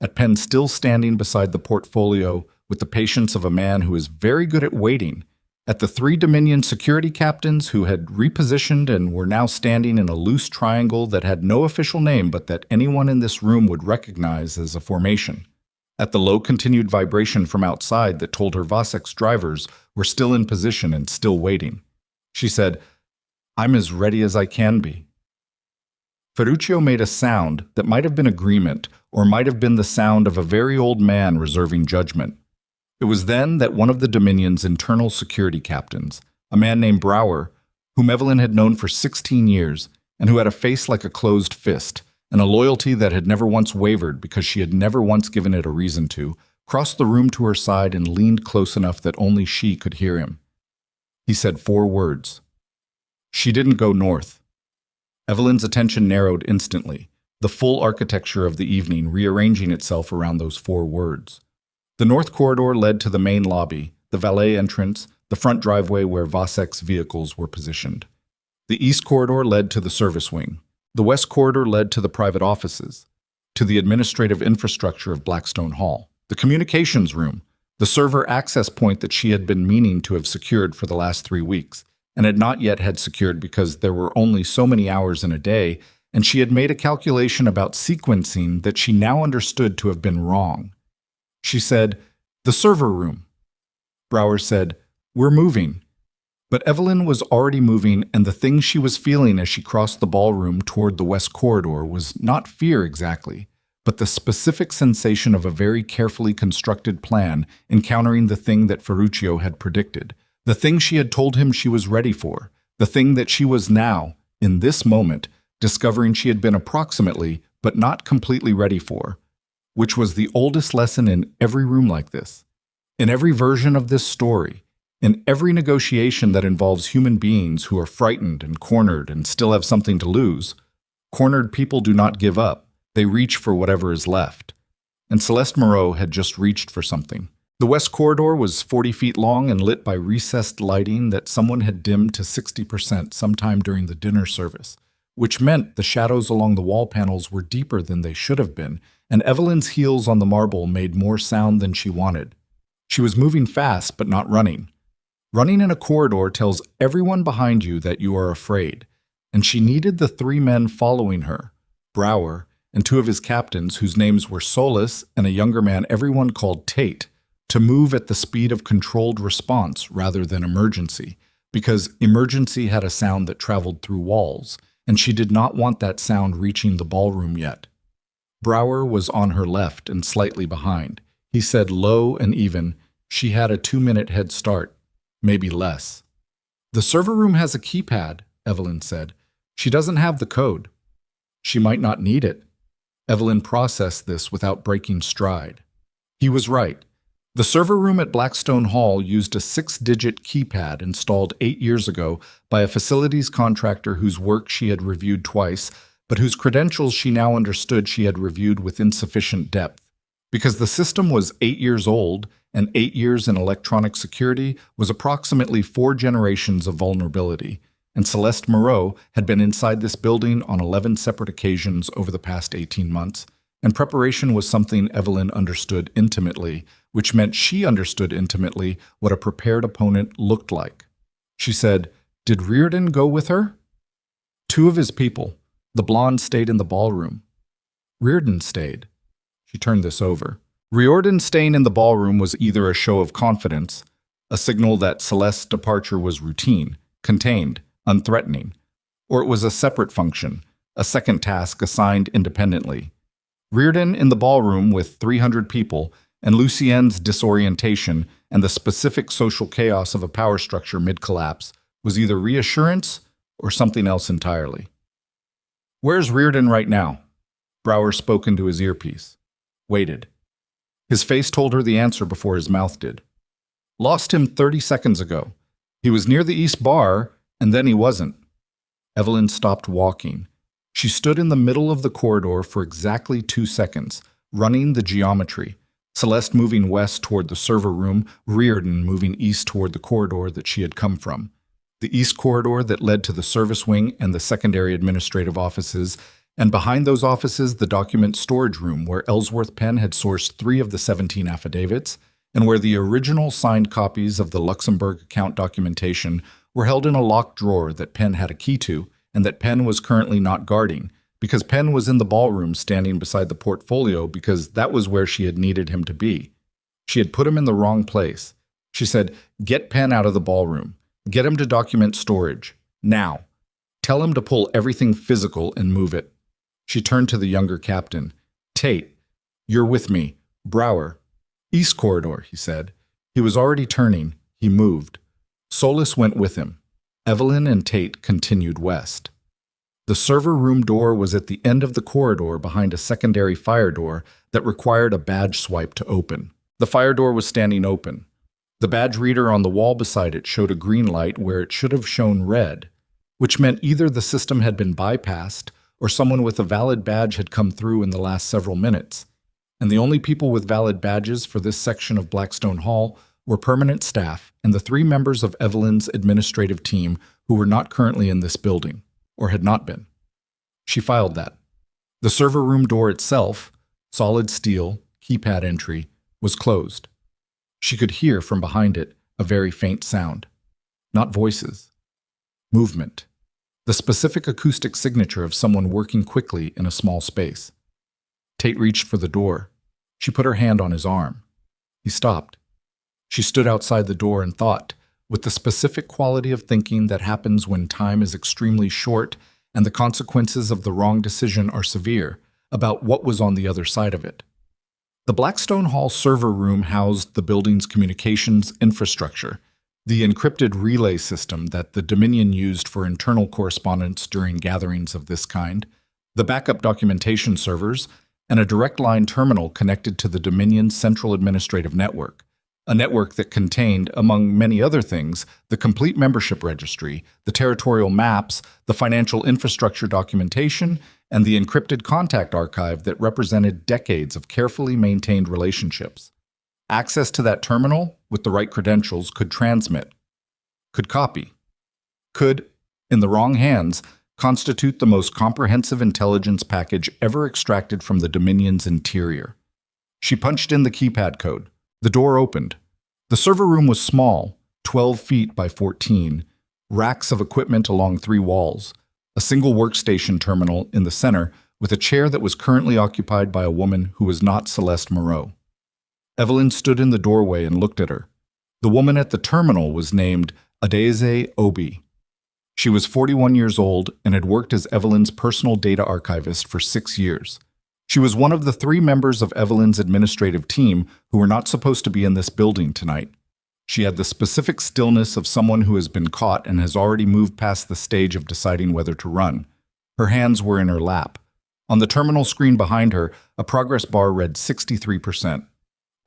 at Penn still standing beside the portfolio with the patience of a man who is very good at waiting, at the 3 Dominion security captains who had repositioned and were now standing in a loose triangle that had no official name but that anyone in this room would recognize as a formation, at the low continued vibration from outside that told her Vasek's drivers were still in position and still waiting. She said, I'm as ready as I can be. Ferruccio made a sound that might have been agreement or might have been the sound of a very old man reserving judgment. It was then that one of the Dominion's internal security captains, a man named Brower, whom Evelyn had known for 16 years and who had a face like a closed fist and a loyalty that had never once wavered because she had never once given it a reason to, crossed the room to her side and leaned close enough that only she could hear him. He said 4 words. She didn't go north. Evelyn's attention narrowed instantly, the full architecture of the evening rearranging itself around those 4 words. The north corridor led to the main lobby, the valet entrance, the front driveway where Vasek's vehicles were positioned. The east corridor led to the service wing. The west corridor led to the private offices, to the administrative infrastructure of Blackstone Hall, the communications room, the server access point that she had been meaning to have secured for the last 3 weeks, and had not yet had secured because there were only so many hours in a day, and she had made a calculation about sequencing that she now understood to have been wrong. She said, "The server room." Brower said, "We're moving." But Evelyn was already moving, and the thing she was feeling as she crossed the ballroom toward the west corridor was not fear exactly, but the specific sensation of a very carefully constructed plan encountering the thing that Ferruccio had predicted, the thing she had told him she was ready for, the thing that she was now, in this moment, discovering she had been approximately, but not completely ready for, which was the oldest lesson in every room like this. In every version of this story, in every negotiation that involves human beings who are frightened and cornered and still have something to lose, cornered people do not give up. They reach for whatever is left. And Celeste Moreau had just reached for something. The west corridor was 40 feet long and lit by recessed lighting that someone had dimmed to 60% sometime during the dinner service, which meant the shadows along the wall panels were deeper than they should have been, and Evelyn's heels on the marble made more sound than she wanted. She was moving fast, but not running. Running in a corridor tells everyone behind you that you are afraid, and she needed the 3 men following her, Brower, and 2 of his captains, whose names were Solus and a younger man everyone called Tate, to move at the speed of controlled response rather than emergency, because emergency had a sound that traveled through walls, and she did not want that sound reaching the ballroom yet. Brower was on her left and slightly behind. He said low and even, she had a 2-minute head start. Maybe less. "The server room has a keypad," Evelyn said. "She doesn't have the code." "She might not need it." Evelyn processed this without breaking stride. He was right. The server room at Blackstone Hall used a 6-digit keypad installed 8 years ago by a facilities contractor whose work she had reviewed twice, but whose credentials she now understood she had reviewed with insufficient depth. Because the system was 8 years old, and 8 years in electronic security was approximately 4 generations of vulnerability, and Celeste Moreau had been inside this building on 11 separate occasions over the past 18 months, and preparation was something Evelyn understood intimately, which meant she understood intimately what a prepared opponent looked like. She said, "Did Reardon go with her?" "2 of his people. The blonde stayed in the ballroom." "Reardon stayed." She turned this over. Riordan staying in the ballroom was either a show of confidence, a signal that Celeste's departure was routine, contained, unthreatening, or it was a separate function, a second task assigned independently. Reardon in the ballroom with 300 people, and Lucien's disorientation and the specific social chaos of a power structure mid-collapse was either reassurance or something else entirely. "Where's Reardon right now?" Brower spoke into his earpiece. Waited. His face told her the answer before his mouth did. "Lost him 30 seconds ago. He was near the East Bar, and then he wasn't." Evelyn stopped walking. She stood in the middle of the corridor for exactly 2 seconds, running the geometry, Celeste moving west toward the server room, Reardon moving east toward the corridor that she had come from. The east corridor that led to the service wing and the secondary administrative offices, and behind those offices the document storage room where Ellsworth Penn had sourced 3 of the 17 affidavits, and where the original signed copies of the Luxembourg account documentation were held in a locked drawer that Penn had a key to, and that Penn was currently not guarding, because Penn was in the ballroom standing beside the portfolio because that was where she had needed him to be. She had put him in the wrong place. She said, "Get Penn out of the ballroom. Get him to document storage. Now." Tell him to pull everything physical and move it. She turned to the younger captain. Tate, you're with me. Brower. East corridor, he said. He was already turning. He moved. Solis went with him. Evelyn and Tate continued west. The server room door was at the end of the corridor behind a secondary fire door that required a badge swipe to open. The fire door was standing open. The badge reader on the wall beside it showed a green light where it should have shown red, which meant either the system had been bypassed or someone with a valid badge had come through in the last several minutes. And the only people with valid badges for this section of Blackstone Hall were permanent staff and the 3 members of Evelyn's administrative team who were not currently in this building, or had not been. She filed that. The server room door itself, solid steel, keypad entry, was closed. She could hear from behind it a very faint sound. Not voices. Movement. The specific acoustic signature of someone working quickly in a small space. Tate reached for the door. She put her hand on his arm. He stopped. She stood outside the door and thought, with the specific quality of thinking that happens when time is extremely short and the consequences of the wrong decision are severe, about what was on the other side of it. The Blackstone Hall server room housed the building's communications infrastructure, the encrypted relay system that the Dominion used for internal correspondence during gatherings of this kind, the backup documentation servers, and a direct line terminal connected to the Dominion's central administrative network, a network that contained, among many other things, the complete membership registry, the territorial maps, the financial infrastructure documentation, and the encrypted contact archive that represented decades of carefully maintained relationships. Access to that terminal, with the right credentials, could transmit, could copy, could, in the wrong hands, constitute the most comprehensive intelligence package ever extracted from the Dominion's interior. She punched in the keypad code. The door opened. The server room was small, 12 feet by 14, racks of equipment along 3 walls, a single workstation terminal in the center with a chair that was currently occupied by a woman who was not Celeste Moreau. Evelyn stood in the doorway and looked at her. The woman at the terminal was named Adeze Obi. She was 41 years old and had worked as Evelyn's personal data archivist for 6 years. She was one of the 3 members of Evelyn's administrative team who were not supposed to be in this building tonight. She had the specific stillness of someone who has been caught and has already moved past the stage of deciding whether to run. Her hands were in her lap. On the terminal screen behind her, a progress bar read 63%.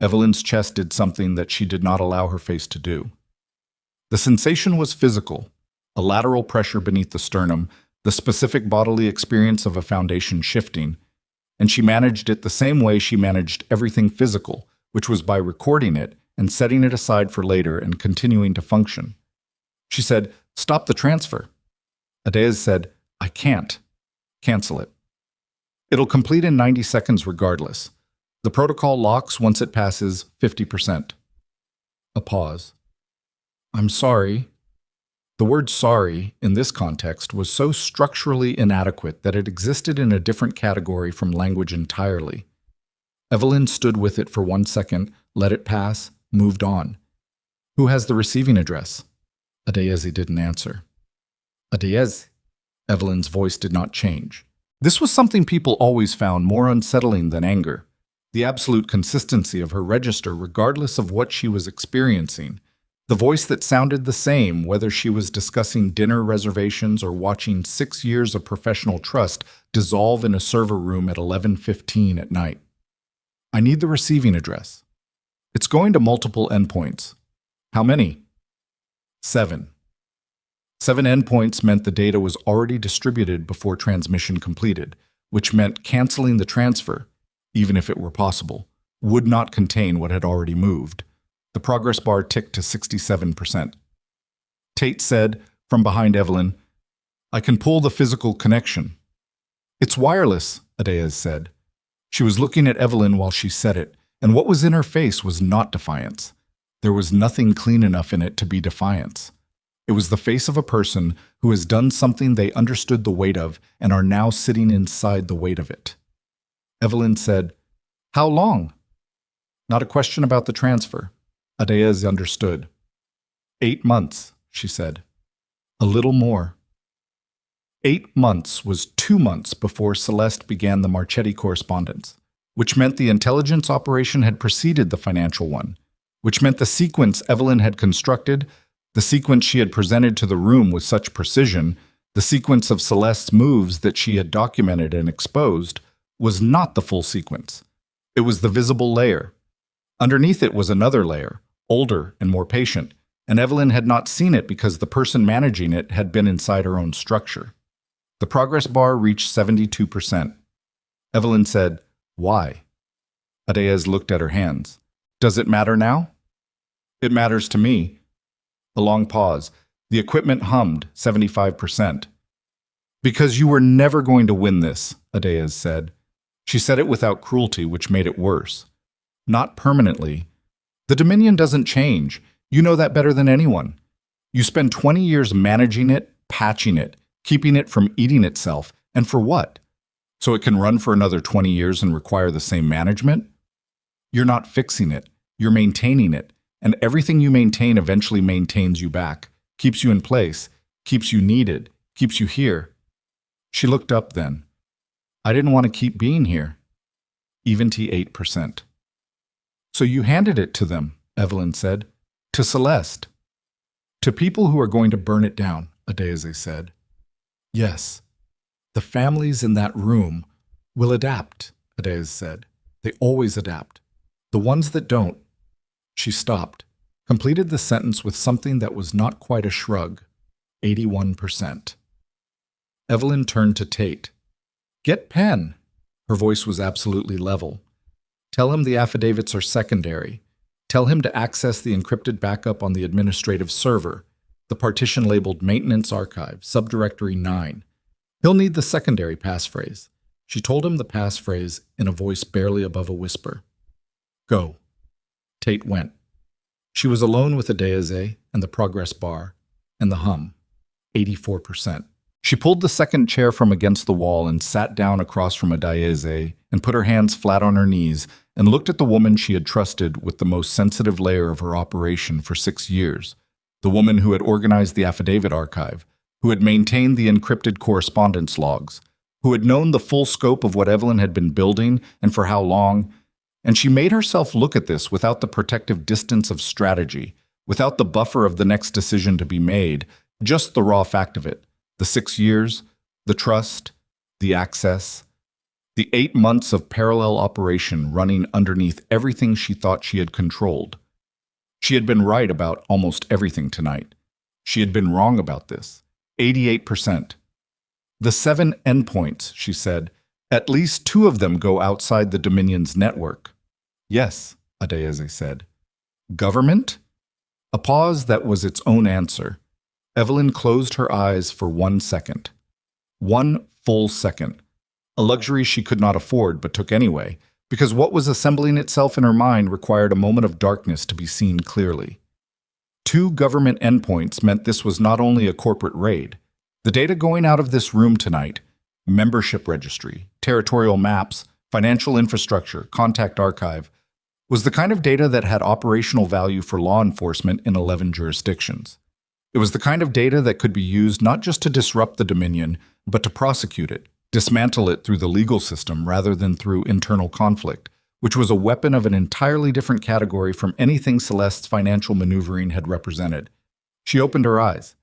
Evelyn's chest did something that she did not allow her face to do. The sensation was physical, a lateral pressure beneath the sternum, the specific bodily experience of a foundation shifting, and she managed it the same way she managed everything physical, which was by recording it and setting it aside for later and continuing to function. She said, "Stop the transfer." Adez said, "I can't. Cancel it. It'll complete in 90 seconds regardless. The protocol locks once it passes 50%. A pause. "I'm sorry." The word sorry, in this context, was so structurally inadequate that it existed in a different category from language entirely. Evelyn stood with it for 1 second, let it pass, moved on. "Who has the receiving address?" Adeyezi didn't answer. "Adeyezi." Evelyn's voice did not change. This was something people always found more unsettling than anger. The absolute consistency of her register regardless of what she was experiencing. The voice that sounded the same whether she was discussing dinner reservations or watching 6 years of professional trust dissolve in a server room at 11:15 at night. "I need the receiving address. It's going to multiple endpoints." "How many?" 7. 7 endpoints meant the data was already distributed before transmission completed, which meant canceling the transfer, even if it were possible, would not contain what had already moved. The progress bar ticked to 67%. Tate said, from behind Evelyn, "I can pull the physical connection." "It's wireless," Adeyez said. She was looking at Evelyn while she said it, and what was in her face was not defiance. There was nothing clean enough in it to be defiance. It was the face of a person who has done something they understood the weight of and are now sitting inside the weight of it. Evelyn said, "How long?" Not a question about the transfer. Adeyez understood. 8 months, she said. A little more. 8 months was 2 months before Celeste began the Marchetti correspondence, which meant the intelligence operation had preceded the financial one, which meant the sequence Evelyn had constructed, the sequence she had presented to the room with such precision, the sequence of Celeste's moves that she had documented and exposed, was not the full sequence. It was the visible layer. Underneath it was another layer, older and more patient, and Evelyn had not seen it because the person managing it had been inside her own structure. The progress bar reached 72%. Evelyn said, "Why?" Adeyes looked at her hands. "Does it matter now?" "It matters to me." A long pause. The equipment hummed, 75%. "Because you were never going to win this," Adeyes said. She said it without cruelty, which made it worse. "Not permanently. The Dominion doesn't change. You know that better than anyone. You spend 20 years managing it, patching it, keeping it from eating itself. And for what? So it can run for another 20 years and require the same management? You're not fixing it. You're maintaining it. And everything you maintain eventually maintains you back, keeps you in place, keeps you needed, keeps you here." She looked up then. "I didn't want to keep being here." 78%. "So you handed it to them," Evelyn said. "To Celeste." "To people who are going to burn it down," Adeyes said. "Yes. The families in that room will adapt," Adeyes said. "They always adapt. The ones that don't—" She stopped, completed the sentence with something that was not quite a shrug. 81%. Evelyn turned to Tate. "Get pen." Her voice was absolutely level. "Tell him the affidavits are secondary. Tell him to access the encrypted backup on the administrative server, the partition labeled Maintenance Archive, Subdirectory 9. He'll need the secondary passphrase." She told him the passphrase in a voice barely above a whisper. "Go." Tate went. She was alone with Adeyes and the progress bar, and the hum. 84%. She pulled the second chair from against the wall and sat down across from Adeyes and put her hands flat on her knees and looked at the woman she had trusted with the most sensitive layer of her operation for 6 years, the woman who had organized the affidavit archive, who had maintained the encrypted correspondence logs, who had known the full scope of what Evelyn had been building and for how long. And she made herself look at this without the protective distance of strategy, without the buffer of the next decision to be made, just the raw fact of it. The 6 years, the trust, the access, the 8 months of parallel operation running underneath everything she thought she had controlled. She had been right about almost everything tonight. She had been wrong about this. 88%. "The 7 endpoints," she said, "at least 2 of them go outside the Dominion's network." "Yes," Adeyes said. "Government?" A pause that was its own answer. Evelyn closed her eyes for 1 second. 1 full second. A luxury she could not afford but took anyway, because what was assembling itself in her mind required a moment of darkness to be seen clearly. 2 government endpoints meant this was not only a corporate raid. The data going out of this room tonight, membership registry, territorial maps, financial infrastructure, contact archive, was the kind of data that had operational value for law enforcement in 11 jurisdictions. It was the kind of data that could be used not just to disrupt the Dominion, but to prosecute it, dismantle it through the legal system rather than through internal conflict, which was a weapon of an entirely different category from anything Celeste's financial maneuvering had represented. She opened her eyes.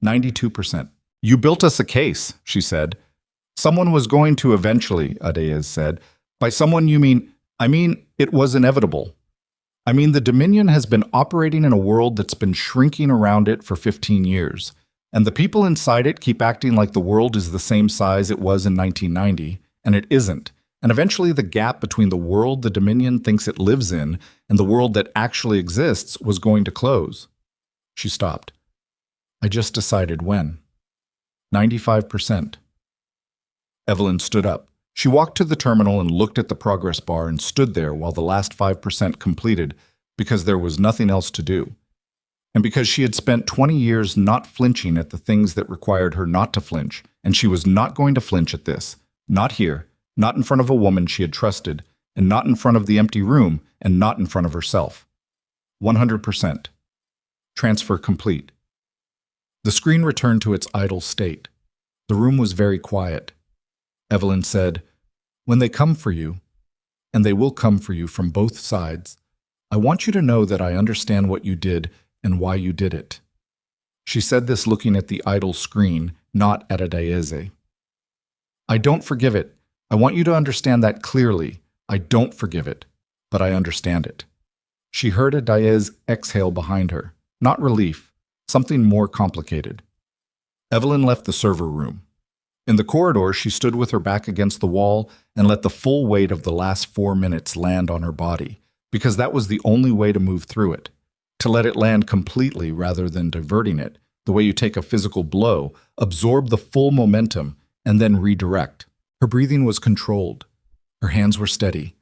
92%. "You built us a case," she said. "Someone was going to eventually," Adeyes said. "By someone you mean, it was inevitable. The Dominion has been operating in a world that's been shrinking around it for 15 years, and the people inside it keep acting like the world is the same size it was in 1990, and it isn't. And eventually the gap between the world the Dominion thinks it lives in and the world that actually exists was going to close." She stopped. "I just decided when." 95%. Evelyn stood up. She walked to the terminal and looked at the progress bar and stood there while the last 5% completed because there was nothing else to do. And because she had spent 20 years not flinching at the things that required her not to flinch, and she was not going to flinch at this. Not here, not in front of a woman she had trusted, and not in front of the empty room, and not in front of herself. 100%. Transfer complete. The screen returned to its idle state. The room was very quiet. Evelyn said, "When they come for you, and they will come for you from both sides, I want you to know that I understand what you did and why you did it." She said this looking at the idle screen, not at Adayeze. "I don't forgive it. I want you to understand that clearly. I don't forgive it, but I understand it." She heard Adayeze exhale behind her, not relief, something more complicated. Evelyn left the server room. In the corridor, she stood with her back against the wall and let the full weight of the last 4 minutes land on her body, because that was the only way to move through it. To let it land completely rather than diverting it, the way you take a physical blow, absorb the full momentum, and then redirect. Her breathing was controlled. Her hands were steady.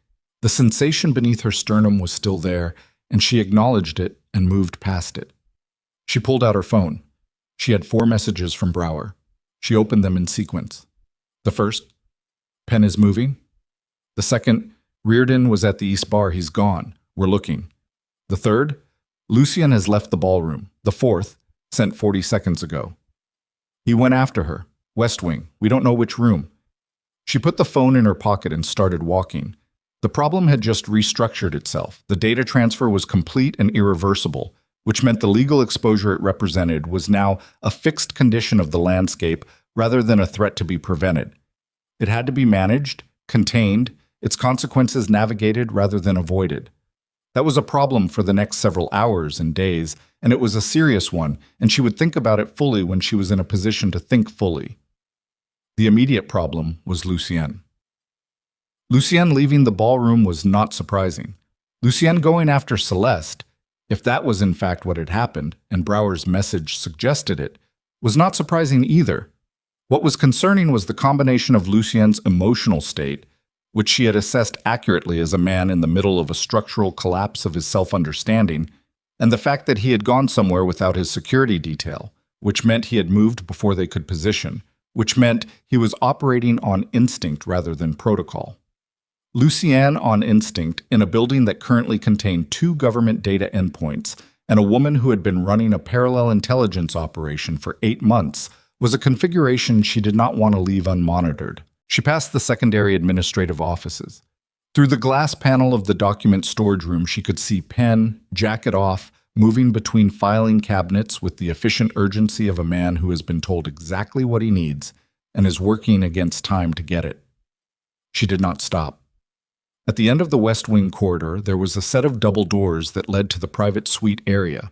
The sensation beneath her sternum was still there, and she acknowledged it and moved past it. She pulled out her phone. She had 4 messages from Brouwer. She opened them in sequence. The first, "Pen is moving." The second, "Reardon was at the East Bar. He's gone. We're looking." The third, "Lucien has left the ballroom." The fourth, sent 40 seconds ago. "He went after her. West Wing. We don't know which room." She put the phone in her pocket and started walking. The problem had just restructured itself. The data transfer was complete and irreversible, which meant the legal exposure it represented was now a fixed condition of the landscape rather than a threat to be prevented. It had to be managed, contained, its consequences navigated rather than avoided. That was a problem for the next several hours and days, and it was a serious one, and she would think about it fully when she was in a position to think fully. The immediate problem was Lucien. Lucien leaving the ballroom was not surprising. Lucien going after Celeste, if that was in fact what had happened, and Brouwer's message suggested it, was not surprising either. What was concerning was the combination of Lucien's emotional state, which she had assessed accurately as a man in the middle of a structural collapse of his self-understanding, and the fact that he had gone somewhere without his security detail, which meant he had moved before they could position, which meant he was operating on instinct rather than protocol. Lucien on instinct in a building that currently contained 2 government data endpoints and a woman who had been running a parallel intelligence operation for 8 months was a configuration she did not want to leave unmonitored. She passed the secondary administrative offices. Through the glass panel of the document storage room, she could see pen, jacket off, moving between filing cabinets with the efficient urgency of a man who has been told exactly what he needs and is working against time to get it. She did not stop. At the end of the West Wing corridor, there was a set of double doors that led to the private suite area.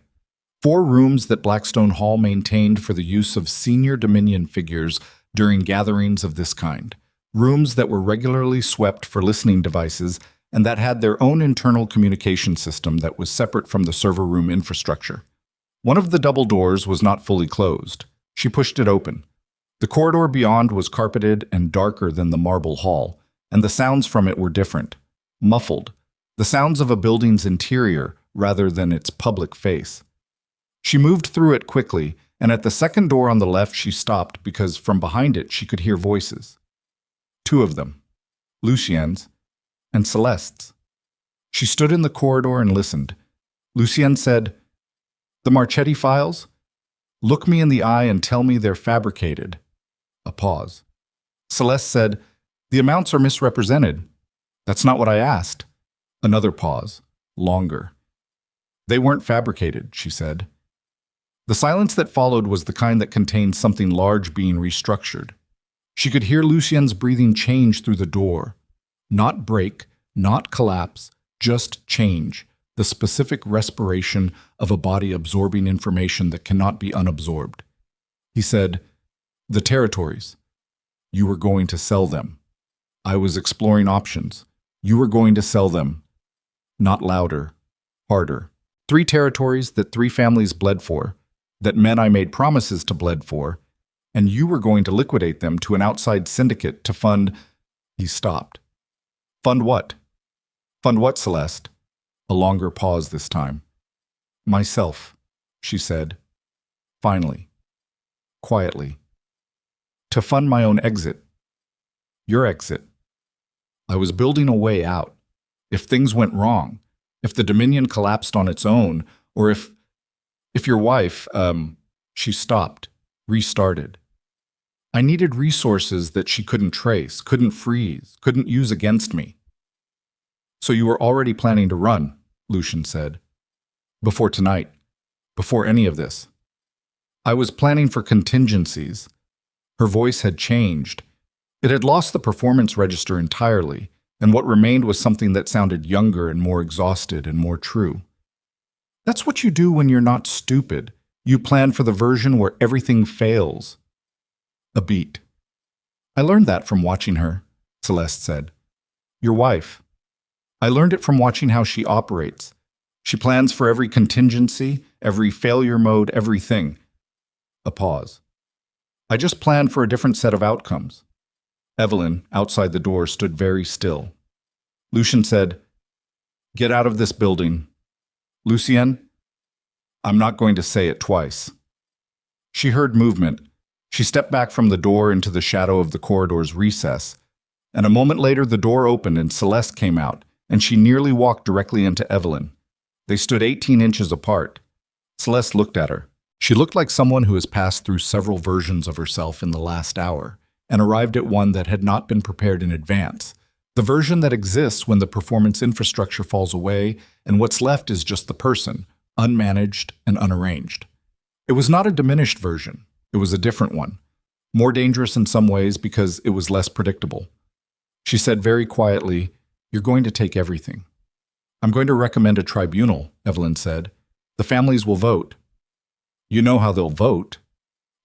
4 rooms that Blackstone Hall maintained for the use of senior Dominion figures during gatherings of this kind. Rooms that were regularly swept for listening devices and that had their own internal communication system that was separate from the server room infrastructure. One of the double doors was not fully closed. She pushed it open. The corridor beyond was carpeted and darker than the marble hall, and the sounds from it were different. Muffled, the sounds of a building's interior rather than its public face. She moved through it quickly, and at the second door on the left she stopped because from behind it she could hear voices. 2 of them, Lucien's and Celeste's. She stood in the corridor and listened. Lucien said, "The Marchetti files? Look me in the eye and tell me they're fabricated." A pause. Celeste said, "The amounts are misrepresented." "That's not what I asked." Another pause, longer. "They weren't fabricated," she said. The silence that followed was the kind that contained something large being restructured. She could hear Lucien's breathing change through the door. Not break, not collapse, just change, the specific respiration of a body absorbing information that cannot be unabsorbed. He said, "The territories. You were going to sell them. I was exploring options. You were going to sell them. Not louder, harder. 3 territories that 3 families bled for, that men I made promises to bled for, and you were going to liquidate them to an outside syndicate to fund—" He stopped. "Fund what?" "Fund what, Celeste?" A longer pause this time. "Myself," she said. Finally. Quietly. "To fund my own exit. Your exit. I was building a way out. If things went wrong, if the Dominion collapsed on its own, or if your wife, She stopped, restarted. I needed resources that she couldn't trace, couldn't freeze, couldn't use against me. So you were already planning to run, Lucien said. Before tonight. Before any of this. I was planning for contingencies. Her voice had changed. It had lost the performance register entirely, and what remained was something that sounded younger and more exhausted and more true. That's what you do when you're not stupid. You plan for the version where everything fails. A beat. I learned that from watching her, Celeste said. Your wife. I learned it from watching how she operates. She plans for every contingency, every failure mode, everything. A pause. I just planned for a different set of outcomes. Evelyn, outside the door, stood very still. Lucien said, Get out of this building. Lucien? I'm not going to say it twice. She heard movement. She stepped back from the door into the shadow of the corridor's recess, and a moment later the door opened and Celeste came out, and she nearly walked directly into Evelyn. They stood 18 inches apart. Celeste looked at her. She looked like someone who has passed through several versions of herself in the last hour, and arrived at one that had not been prepared in advance. The version that exists when the performance infrastructure falls away, and what's left is just the person, unmanaged and unarranged. It was not a diminished version. It was a different one, more dangerous in some ways because it was less predictable. She said very quietly, You're going to take everything. I'm going to recommend a tribunal, Evelyn said. The families will vote. You know how they'll vote.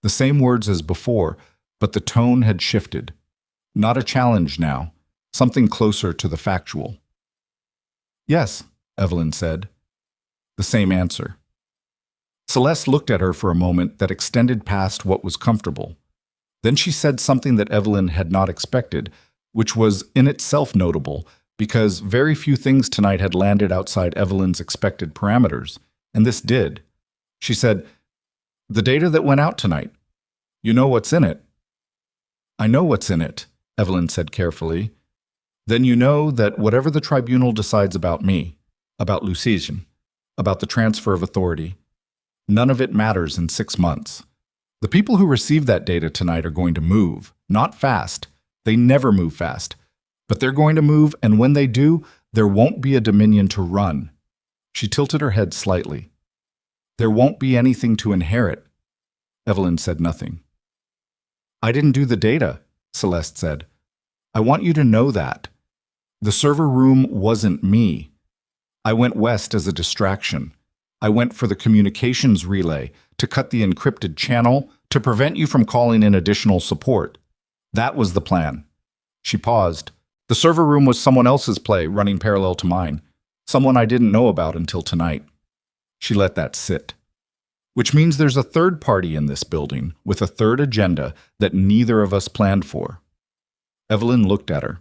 The same words as before, but the tone had shifted. Not a challenge now, something closer to the factual. Yes, Evelyn said. The same answer. Celeste looked at her for a moment that extended past what was comfortable. Then she said something that Evelyn had not expected, which was in itself notable, because very few things tonight had landed outside Evelyn's expected parameters, and this did. She said, The data that went out tonight. You know what's in it. I know what's in it, Evelyn said carefully. Then you know that whatever the tribunal decides about me, about Lucien, about the transfer of authority, none of it matters in 6 months. The people who receive that data tonight are going to move, not fast. They never move fast. But they're going to move, and when they do, there won't be a dominion to run. She tilted her head slightly. There won't be anything to inherit. Evelyn said nothing. I didn't do the data, Celeste said. I want you to know that. The server room wasn't me. I went west as a distraction. I went for the communications relay, to cut the encrypted channel, to prevent you from calling in additional support. That was the plan. She paused. The server room was someone else's play running parallel to mine, someone I didn't know about until tonight. She let that sit. Which means there's a third party in this building with a third agenda that neither of us planned for. Evelyn looked at her.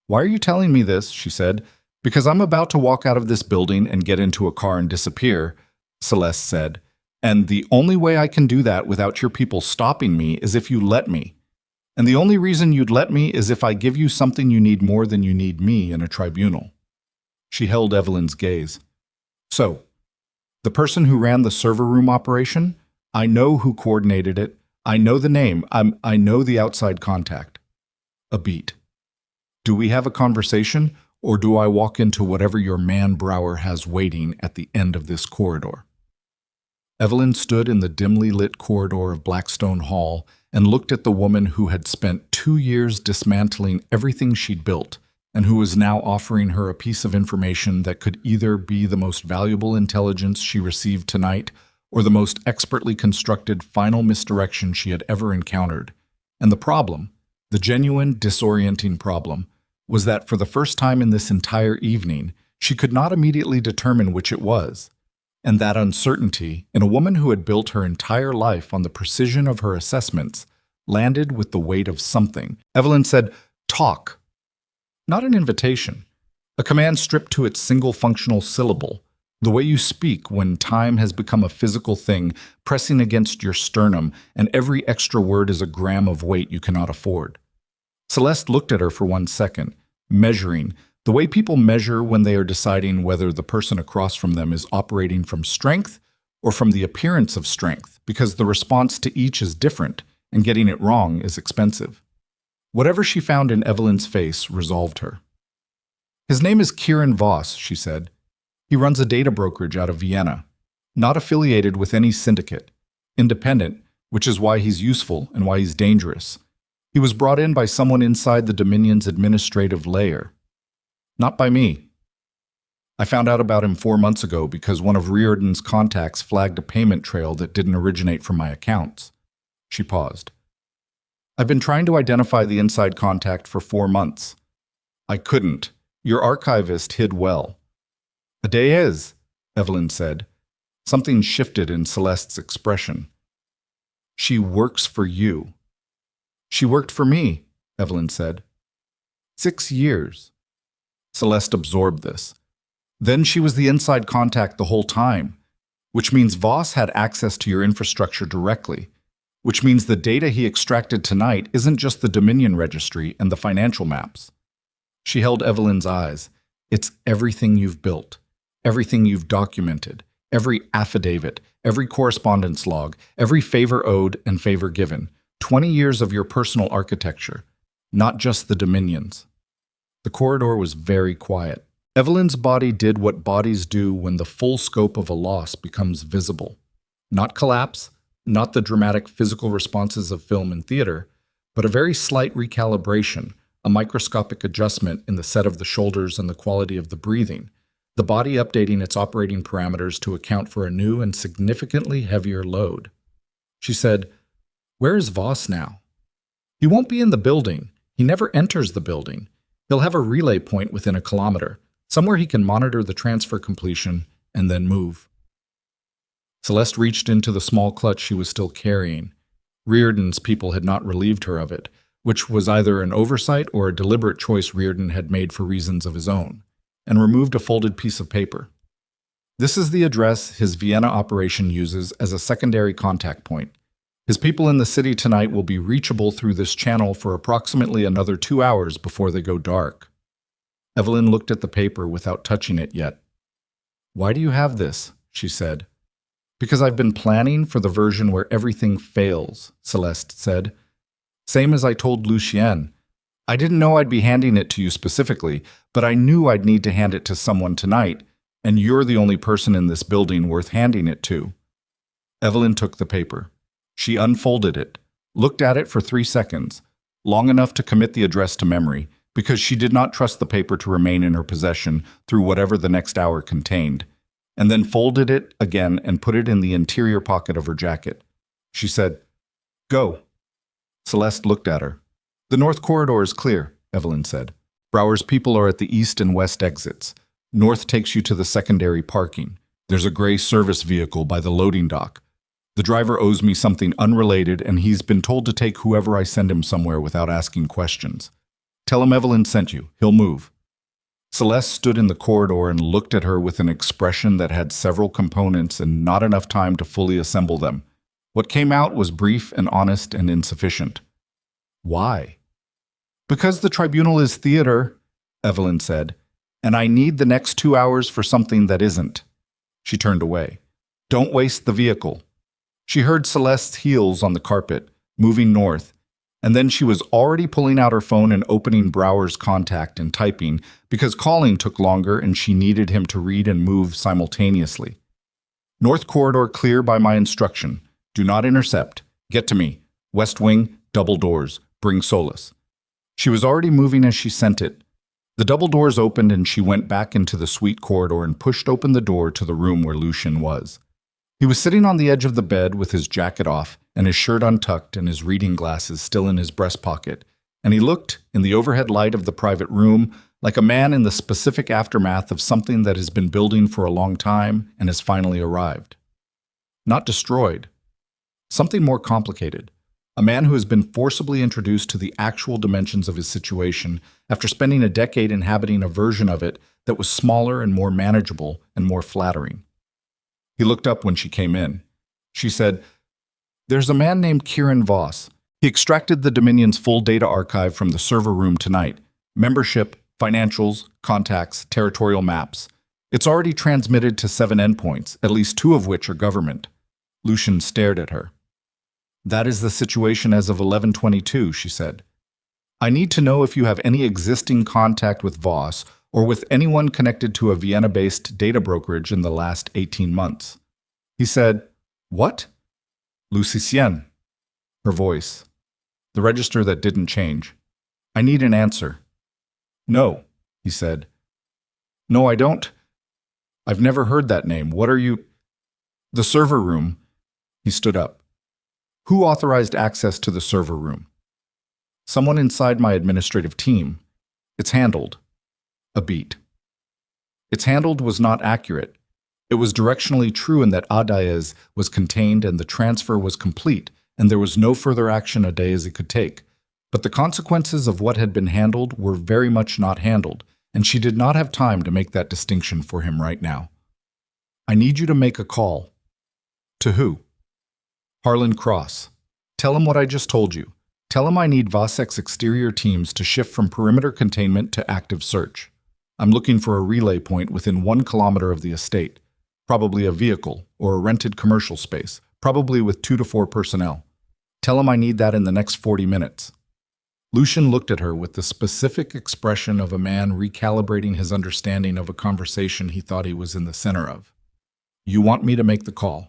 Why are you telling me this? She said. Because I'm about to walk out of this building and get into a car and disappear, Celeste said. And the only way I can do that without your people stopping me is if you let me. And the only reason you'd let me is if I give you something you need more than you need me in a tribunal. She held Evelyn's gaze. So, the person who ran the server room operation, I know who coordinated it. I know the name. I know the outside contact. A beat. Do we have a conversation, or do I walk into whatever your man Brower has waiting at the end of this corridor? Evelyn stood in the dimly lit corridor of Blackstone Hall and looked at the woman who had spent 2 years dismantling everything she'd built, and who was now offering her a piece of information that could either be the most valuable intelligence she received tonight or the most expertly constructed final misdirection she had ever encountered. And the problem, the genuine disorienting problem, was that for the first time in this entire evening, she could not immediately determine which it was. And that uncertainty, in a woman who had built her entire life on the precision of her assessments, landed with the weight of something. Evelyn said, "Talk." Not an invitation. A command stripped to its single functional syllable. The way you speak when time has become a physical thing, pressing against your sternum, and every extra word is a gram of weight you cannot afford. Celeste looked at her for 1 second, measuring, the way people measure when they are deciding whether the person across from them is operating from strength or from the appearance of strength, because the response to each is different, and getting it wrong is expensive. Whatever she found in Evelyn's face resolved her. His name is Kieran Voss, she said. He runs a data brokerage out of Vienna, not affiliated with any syndicate, independent, which is why he's useful and why he's dangerous. He was brought in by someone inside the Dominion's administrative layer. Not by me. I found out about him 4 months ago because one of Reardon's contacts flagged a payment trail that didn't originate from my accounts. She paused. I've been trying to identify the inside contact for 4 months. I couldn't. Your archivist hid well. A day is, Evelyn said. Something shifted in Celeste's expression. She works for you. She worked for me, Evelyn said. 6 years. Celeste absorbed this. Then she was the inside contact the whole time, which means Voss had access to your infrastructure directly, which means the data he extracted tonight isn't just the Dominion registry and the financial maps. She held Evelyn's eyes. It's everything you've built, everything you've documented, every affidavit, every correspondence log, every favor owed and favor given, 20 years of your personal architecture, not just the Dominion's. The corridor was very quiet. Evelyn's body did what bodies do when the full scope of a loss becomes visible. Not collapse, not the dramatic physical responses of film and theater, but a very slight recalibration, a microscopic adjustment in the set of the shoulders and the quality of the breathing, the body updating its operating parameters to account for a new and significantly heavier load. She said, "Where is Voss now?" "He won't be in the building. He never enters the building. He'll have a relay point within a kilometer, somewhere he can monitor the transfer completion and then move." Celeste reached into the small clutch she was still carrying. Reardon's people had not relieved her of it, which was either an oversight or a deliberate choice Reardon had made for reasons of his own, and removed a folded piece of paper. "This is the address his Vienna operation uses as a secondary contact point. His people in the city tonight will be reachable through this channel for approximately another 2 hours before they go dark." Evelyn looked at the paper without touching it yet. "Why do you have this?" she said. "Because I've been planning for the version where everything fails," Celeste said. "Same as I told Lucien. I didn't know I'd be handing it to you specifically, but I knew I'd need to hand it to someone tonight, and you're the only person in this building worth handing it to." Evelyn took the paper. She unfolded it, looked at it for 3 seconds, long enough to commit the address to memory, because she did not trust the paper to remain in her possession through whatever the next hour contained, and then folded it again and put it in the interior pocket of her jacket. She said, "Go." Celeste looked at her. "The north corridor is clear," Evelyn said. "Brower's people are at the east and west exits. North takes you to the secondary parking. There's a gray service vehicle by the loading dock. The driver owes me something unrelated, and he's been told to take whoever I send him somewhere without asking questions. Tell him Evelyn sent you. He'll move." Celeste stood in the corridor and looked at her with an expression that had several components and not enough time to fully assemble them. What came out was brief and honest and insufficient. "Why?" "Because the tribunal is theater," Evelyn said, "and I need the next 2 hours for something that isn't." She turned away. "Don't waste the vehicle." She heard Celeste's heels on the carpet, moving north, and then she was already pulling out her phone and opening Brower's contact and typing because calling took longer and she needed him to read and move simultaneously. "North corridor clear by my instruction. Do not intercept. Get to me. West wing, double doors. Bring solace." She was already moving as she sent it. The double doors opened and she went back into the suite corridor and pushed open the door to the room where Lucien was. He was sitting on the edge of the bed with his jacket off and his shirt untucked and his reading glasses still in his breast pocket, and he looked, in the overhead light of the private room, like a man in the specific aftermath of something that has been building for a long time and has finally arrived. Not destroyed. Something more complicated. A man who has been forcibly introduced to the actual dimensions of his situation after spending a decade inhabiting a version of it that was smaller and more manageable and more flattering. He looked up when she came in. She said, "There's a man named Kieran Voss. He extracted the Dominion's full data archive from the server room tonight. Membership, financials, contacts, territorial maps. It's already transmitted to 7 endpoints, at least 2 of which are government." Lucien stared at her. That is the situation as of 11:22, she said. I need to know if you have any existing contact with Voss or with anyone connected to a Vienna-based data brokerage in the last 18 months. He said, What? Lucien. Her voice. The register that didn't change. I need an answer. No, he said. No, I don't. I've never heard that name. What are you? The server room. He stood up. Who authorized access to the server room? Someone inside my administrative team. It's handled. A beat. It's handled was not accurate. It was directionally true in that Adaez was contained and the transfer was complete, and there was no further action Adaez could take. But the consequences of what had been handled were very much not handled, and she did not have time to make that distinction for him right now. I need you to make a call. To who? Harlan Cross. Tell him what I just told you. Tell him I need Vosek's exterior teams to shift from perimeter containment to active search. I'm looking for a relay point within 1 kilometer of the estate, probably a vehicle or a rented commercial space, probably with 2 to 4 personnel. Tell him I need that in the next 40 minutes. Lucien looked at her with the specific expression of a man recalibrating his understanding of a conversation he thought he was in the center of. You want me to make the call?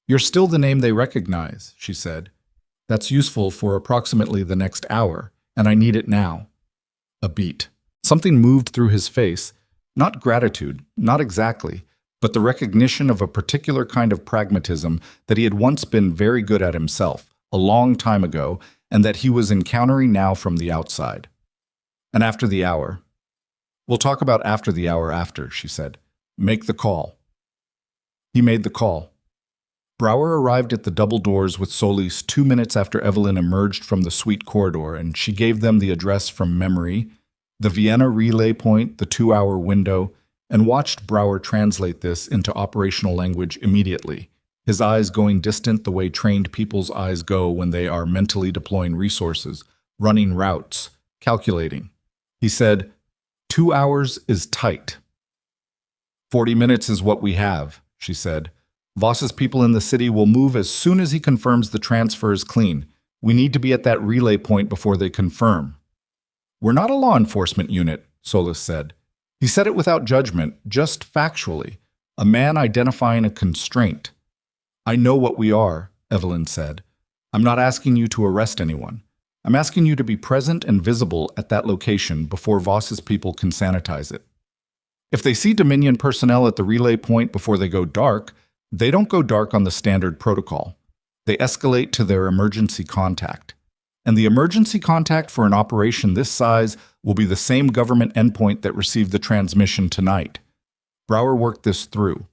You're still the name they recognize, she said. That's useful for approximately the next hour, and I need it now. A beat. Something moved through his face. Not gratitude, not exactly, but the recognition of a particular kind of pragmatism that he had once been very good at himself, a long time ago, and that he was encountering now from the outside. And after the hour. We'll talk about after the hour after, she said. Make the call. He made the call. Brouwer arrived at the double doors with Solis 2 minutes after Evelyn emerged from the suite corridor, and she gave them the address from memory, the Vienna relay point, the 2-hour window, and watched Brouwer translate this into operational language immediately, his eyes going distant the way trained people's eyes go when they are mentally deploying resources, running routes, calculating. He said, 2 hours is tight. 40 minutes is what we have, she said. Voss's people in the city will move as soon as he confirms the transfer is clean. We need to be at that relay point before they confirm. We're not a law enforcement unit, Solis said. He said it without judgment, just factually. A man identifying a constraint. I know what we are, Evelyn said. I'm not asking you to arrest anyone. I'm asking you to be present and visible at that location before Voss's people can sanitize it. If they see Dominion personnel at the relay point before they go dark, they don't go dark on the standard protocol. They escalate to their emergency contact. And the emergency contact for an operation this size will be the same government endpoint that received the transmission tonight. Brouwer worked this through.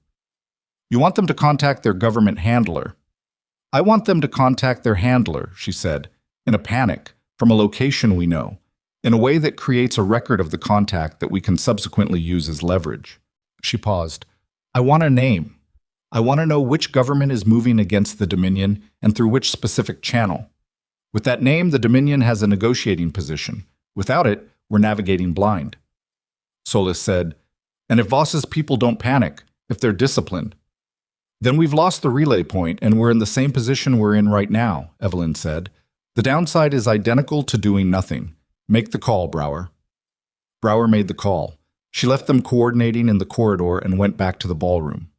You want them to contact their government handler. I want them to contact their handler, she said, in a panic, from a location we know, in a way that creates a record of the contact that we can subsequently use as leverage. She paused. I want a name. I want to know which government is moving against the Dominion and through which specific channel. With that name, the Dominion has a negotiating position. Without it, we're navigating blind. Solis said, and if Voss's people don't panic, if they're disciplined, then we've lost the relay point and we're in the same position we're in right now, Evelyn said. The downside is identical to doing nothing. Make the call, Brouwer. Brouwer made the call. She left them coordinating in the corridor and went back to the ballroom.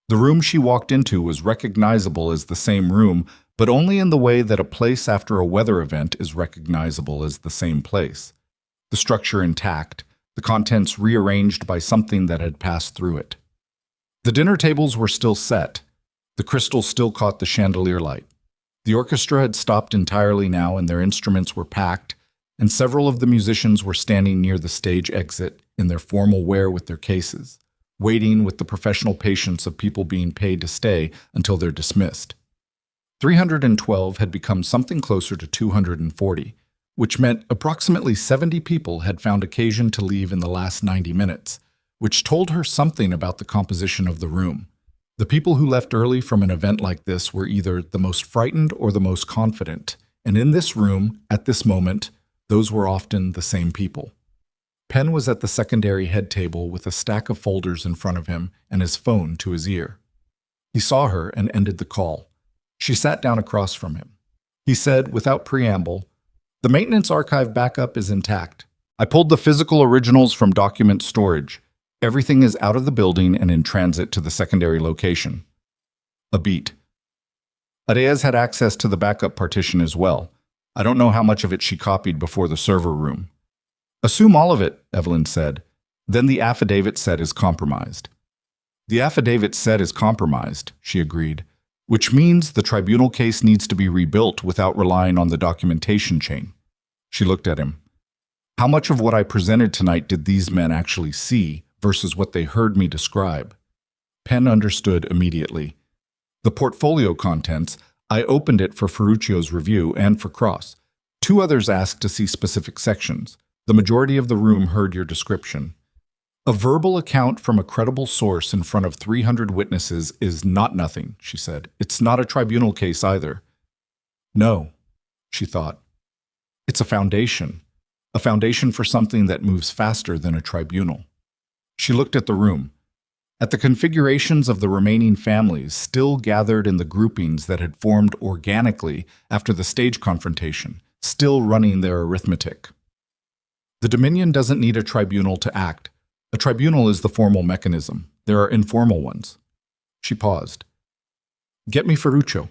The room she walked into was recognizable as the same room, but only in the way that a place after a weather event is recognizable as the same place. The structure intact, the contents rearranged by something that had passed through it. The dinner tables were still set. The crystal still caught the chandelier light. The orchestra had stopped entirely now and their instruments were packed, and several of the musicians were standing near the stage exit in their formal wear with their cases, waiting with the professional patience of people being paid to stay until they're dismissed. 312 had become something closer to 240, which meant approximately 70 people had found occasion to leave in the last 90 minutes, which told her something about the composition of the room. The people who left early from an event like this were either the most frightened or the most confident, and in this room, at this moment, those were often the same people. Penn was at the secondary head table with a stack of folders in front of him and his phone to his ear. He saw her and ended the call. She sat down across from him. He said, without preamble, "The maintenance archive backup is intact. I pulled the physical originals from document storage. Everything is out of the building and in transit to the secondary location." A beat. Arez had access to the backup partition as well. I don't know how much of it she copied before the server room. "Assume all of it," Evelyn said. "Then the affidavit said is compromised." "The affidavit said is compromised," she agreed, "which means the tribunal case needs to be rebuilt without relying on the documentation chain." She looked at him. "How much of what I presented tonight did these men actually see versus what they heard me describe?" Penn understood immediately. "The portfolio contents, I opened it for Ferruccio's review and for Cross. 2 others asked to see specific sections. The majority of the room heard your description. A verbal account from a credible source in front of 300 witnesses is not nothing," she said. "It's not a tribunal case either." "No," she thought. "It's a foundation for something that moves faster than a tribunal." She looked at the room, at the configurations of the remaining families still gathered in the groupings that had formed organically after the stage confrontation, still running their arithmetic. The Dominion doesn't need a tribunal to act. A tribunal is the formal mechanism. There are informal ones. She paused. "Get me Ferruccio."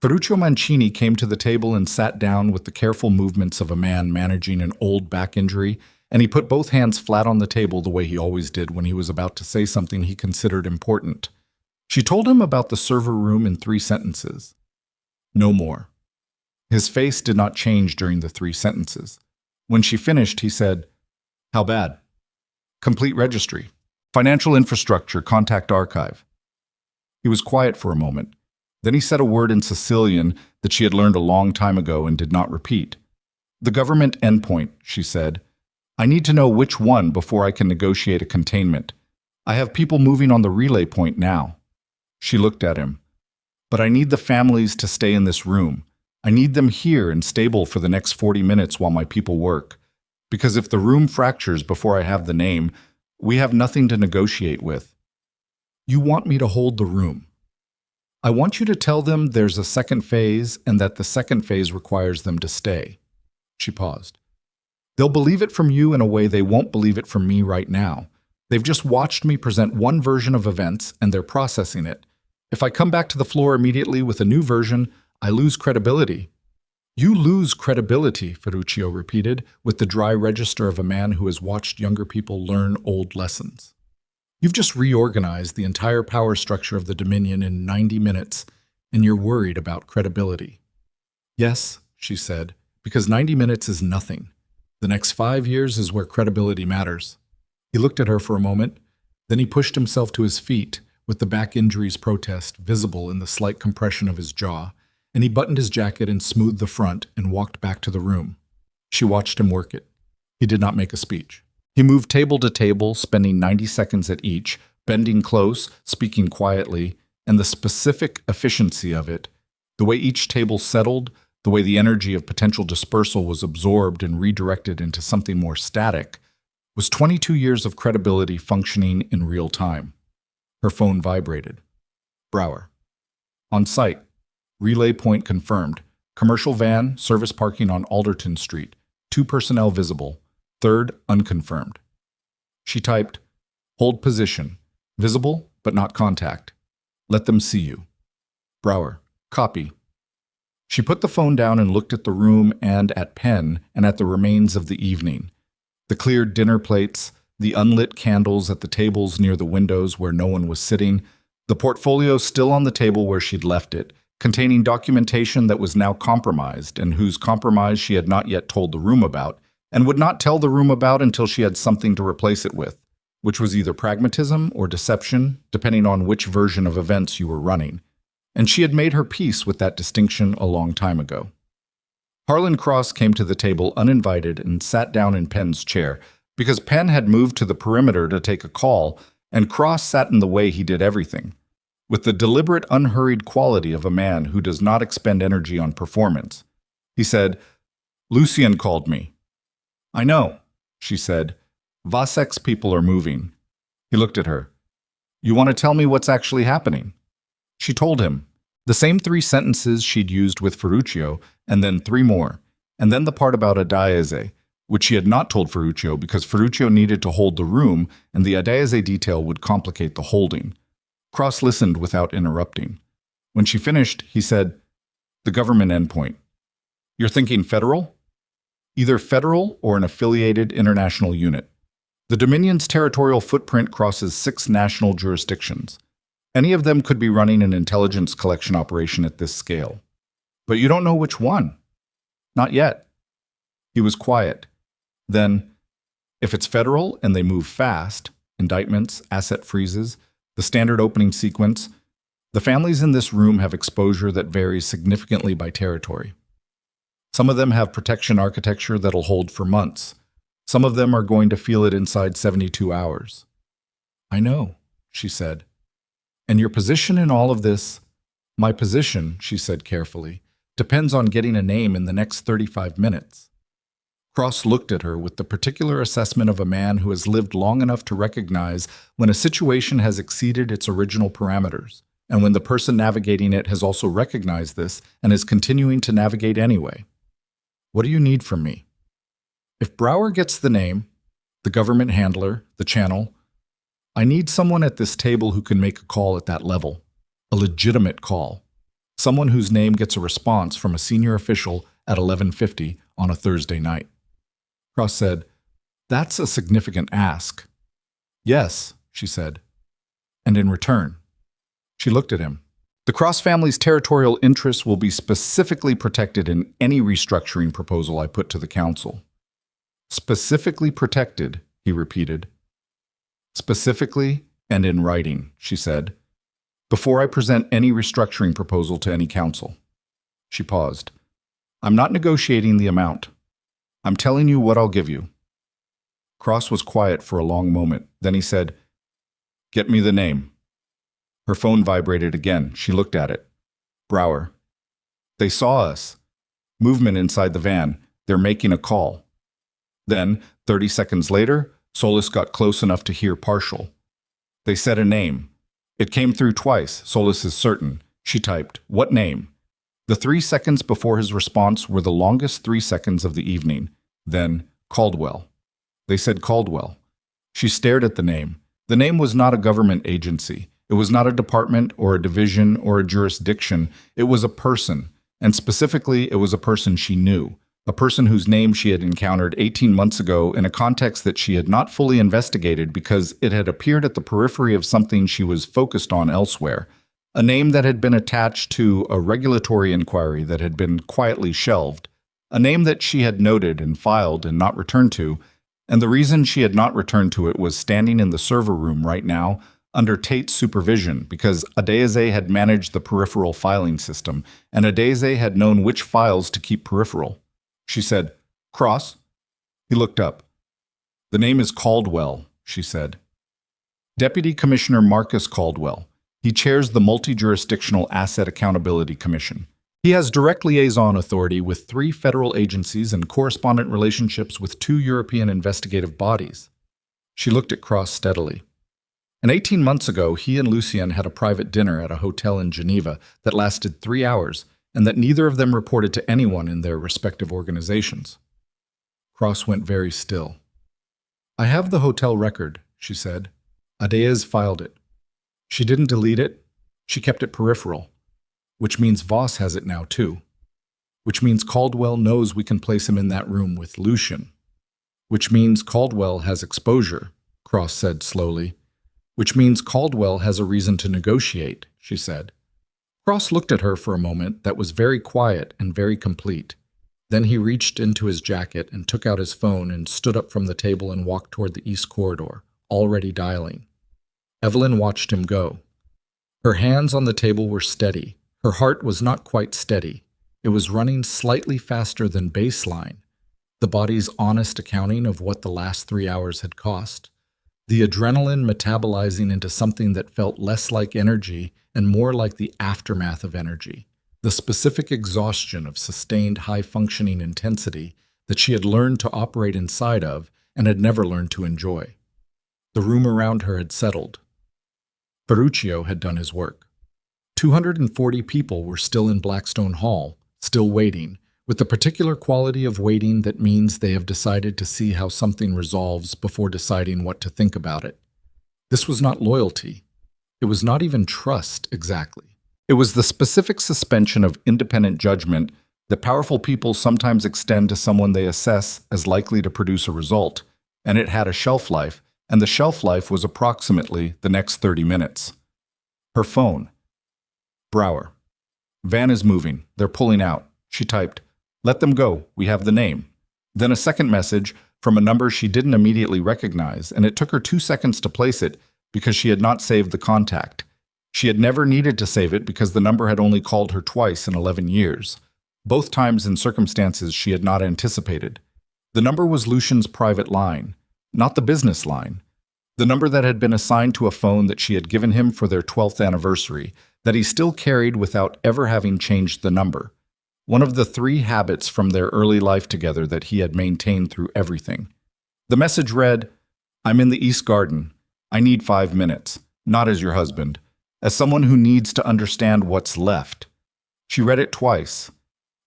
Ferruccio Mancini came to the table and sat down with the careful movements of a man managing an old back injury, and he put both hands flat on the table the way he always did when he was about to say something he considered important. She told him about the server room in 3 sentences. No more. His face did not change during the 3 sentences. When she finished, he said, "How bad?" "Complete registry. Financial infrastructure, contact archive." He was quiet for a moment. Then he said a word in Sicilian that she had learned a long time ago and did not repeat. "The government endpoint," she said. "I need to know which one before I can negotiate a containment. I have people moving on the relay point now." She looked at him. "But I need the families to stay in this room. I need them here and stable for the next 40 minutes while my people work. Because if the room fractures before I have the name, we have nothing to negotiate with." "You want me to hold the room." "I want you to tell them there's a second phase and that the second phase requires them to stay." She paused. "They'll believe it from you in a way they won't believe it from me right now. They've just watched me present one version of events and they're processing it. If I come back to the floor immediately with a new version, I lose credibility." "You lose credibility," Ferruccio repeated, with the dry register of a man who has watched younger people learn old lessons. "You've just reorganized the entire power structure of the Dominion in 90 minutes, and you're worried about credibility." "Yes," she said, "because 90 minutes is nothing. The next 5 years is where credibility matters." He looked at her for a moment, then he pushed himself to his feet, with the back injuries protest visible in the slight compression of his jaw, and he buttoned his jacket and smoothed the front and walked back to the room. She watched him work it. He did not make a speech. He moved table to table, spending 90 seconds at each, bending close, speaking quietly, and the specific efficiency of it, the way each table settled, the way the energy of potential dispersal was absorbed and redirected into something more static, was 22 years of credibility functioning in real time. Her phone vibrated. Brower. "On site. Relay point confirmed. Commercial van, service parking on Alderton Street. 2 personnel visible. 3rd, unconfirmed." She typed, "Hold position. Visible, but not contact. Let them see you." Brower. "Copy." She put the phone down and looked at the room and at Penn and at the remains of the evening. The cleared dinner plates, the unlit candles at the tables near the windows where no one was sitting, the portfolio still on the table where she'd left it, containing documentation that was now compromised and whose compromise she had not yet told the room about, and would not tell the room about until she had something to replace it with, which was either pragmatism or deception, depending on which version of events you were running. And she had made her peace with that distinction a long time ago. Harlan Cross came to the table uninvited and sat down in Penn's chair, because Penn had moved to the perimeter to take a call, and Cross sat in the way he did everything, with the deliberate, unhurried quality of a man who does not expend energy on performance. He said, "Lucien called me." "I know," she said. "Vasek's people are moving." He looked at her. "You want to tell me what's actually happening?" She told him. The same 3 sentences she'd used with Ferruccio, and then 3 more. And then the part about Adaize, which she had not told Ferruccio because Ferruccio needed to hold the room and the Adaize detail would complicate the holding. Cross listened without interrupting. When she finished, he said, "The government endpoint. You're thinking federal? Either federal or an affiliated international unit. The Dominion's territorial footprint crosses 6 national jurisdictions. Any of them could be running an intelligence collection operation at this scale. But you don't know which one. Not yet." He was quiet. Then, if it's federal and they move fast, indictments, asset freezes, the standard opening sequence, the families in this room have exposure that varies significantly by territory. Some of them have protection architecture that'll hold for months. Some of them are going to feel it inside 72 hours. "I know," she said. "And your position in all of this?" "My position," she said carefully, "depends on getting a name in the next 35 minutes. Cross looked at her with the particular assessment of a man who has lived long enough to recognize when a situation has exceeded its original parameters, and when the person navigating it has also recognized this and is continuing to navigate anyway. "What do you need from me?" "If Brower gets the name, the government handler, the channel, I need someone at this table who can make a call at that level, a legitimate call. Someone whose name gets a response from a senior official at 11:50 on a Thursday night." Cross said, "That's a significant ask." "Yes," she said. "And in return?" She looked at him. "The Cross family's territorial interests will be specifically protected in any restructuring proposal I put to the council." "Specifically protected," he repeated. "Specifically and in writing," she said, "before I present any restructuring proposal to any council." She paused. "I'm not negotiating the amount. I'm telling you what I'll give you." Cross was quiet for a long moment. Then he said, "Get me the name." Her phone vibrated again. She looked at it. "Brower. They saw us. Movement inside the van. They're making a call." Then, 30 seconds later, Solis got close enough to hear partial. "They said a name. It came through twice, Solis is certain." She typed, "What name?" The 3 seconds before his response were the longest 3 seconds of the evening. Then, "Caldwell." They said Caldwell. She stared at the name. The name was not a government agency. It was not a department or a division or a jurisdiction. It was a person, and specifically it was a person she knew, a person whose name she had encountered 18 months ago in a context that she had not fully investigated because it had appeared at the periphery of something she was focused on elsewhere. A name that had been attached to a regulatory inquiry that had been quietly shelved. A name that she had noted and filed and not returned to, and the reason she had not returned to it was standing in the server room right now under Tate's supervision because Adaize had managed the peripheral filing system, and Adaize had known which files to keep peripheral. She said, "Cross?" He looked up. "The name is Caldwell," she said. "Deputy Commissioner Marcus Caldwell. He chairs the Multi-Jurisdictional Asset Accountability Commission. He has direct liaison authority with 3 federal agencies and correspondent relationships with 2 European investigative bodies." She looked at Cross steadily. And 18 months ago, he and Lucien had a private dinner at a hotel in Geneva that lasted 3 hours, and that neither of them reported to anyone in their respective organizations. Cross went very still. "I have the hotel record," she said. "Adaize filed it. She didn't delete it. She kept it peripheral. Which means Voss has it now, too. Which means Caldwell knows we can place him in that room with Lucien. Which means Caldwell has exposure," Cross said slowly. "Which means Caldwell has a reason to negotiate," she said. Cross looked at her for a moment that was very quiet and very complete. Then he reached into his jacket and took out his phone and stood up from the table and walked toward the east corridor, already dialing. Evelyn watched him go. Her hands on the table were steady. Her heart was not quite steady. It was running slightly faster than baseline, the body's honest accounting of what the last 3 hours had cost, the adrenaline metabolizing into something that felt less like energy and more like the aftermath of energy, the specific exhaustion of sustained high-functioning intensity that she had learned to operate inside of and had never learned to enjoy. The room around her had settled. Ferruccio had done his work. 240 people were still in Blackstone Hall, still waiting, with the particular quality of waiting that means they have decided to see how something resolves before deciding what to think about it. This was not loyalty. It was not even trust, exactly. It was the specific suspension of independent judgment that powerful people sometimes extend to someone they assess as likely to produce a result, and it had a shelf life, and the shelf life was approximately the next 30 minutes. Her phone. Brower. Van is moving. They're pulling out. She typed, "Let them go. We have the name." Then a second message from a number she didn't immediately recognize, and it took her 2 seconds to place it because she had not saved the contact. She had never needed to save it because the number had only called her twice in 11 years, both times in circumstances she had not anticipated. The number was Lucien's private line, not the business line. The number that had been assigned to a phone that she had given him for their 12th anniversary, that he still carried without ever having changed the number. One of the 3 habits from their early life together that he had maintained through everything. The message read, "I'm in the East Garden. I need 5 minutes, not as your husband, as someone who needs to understand what's left." She read it twice.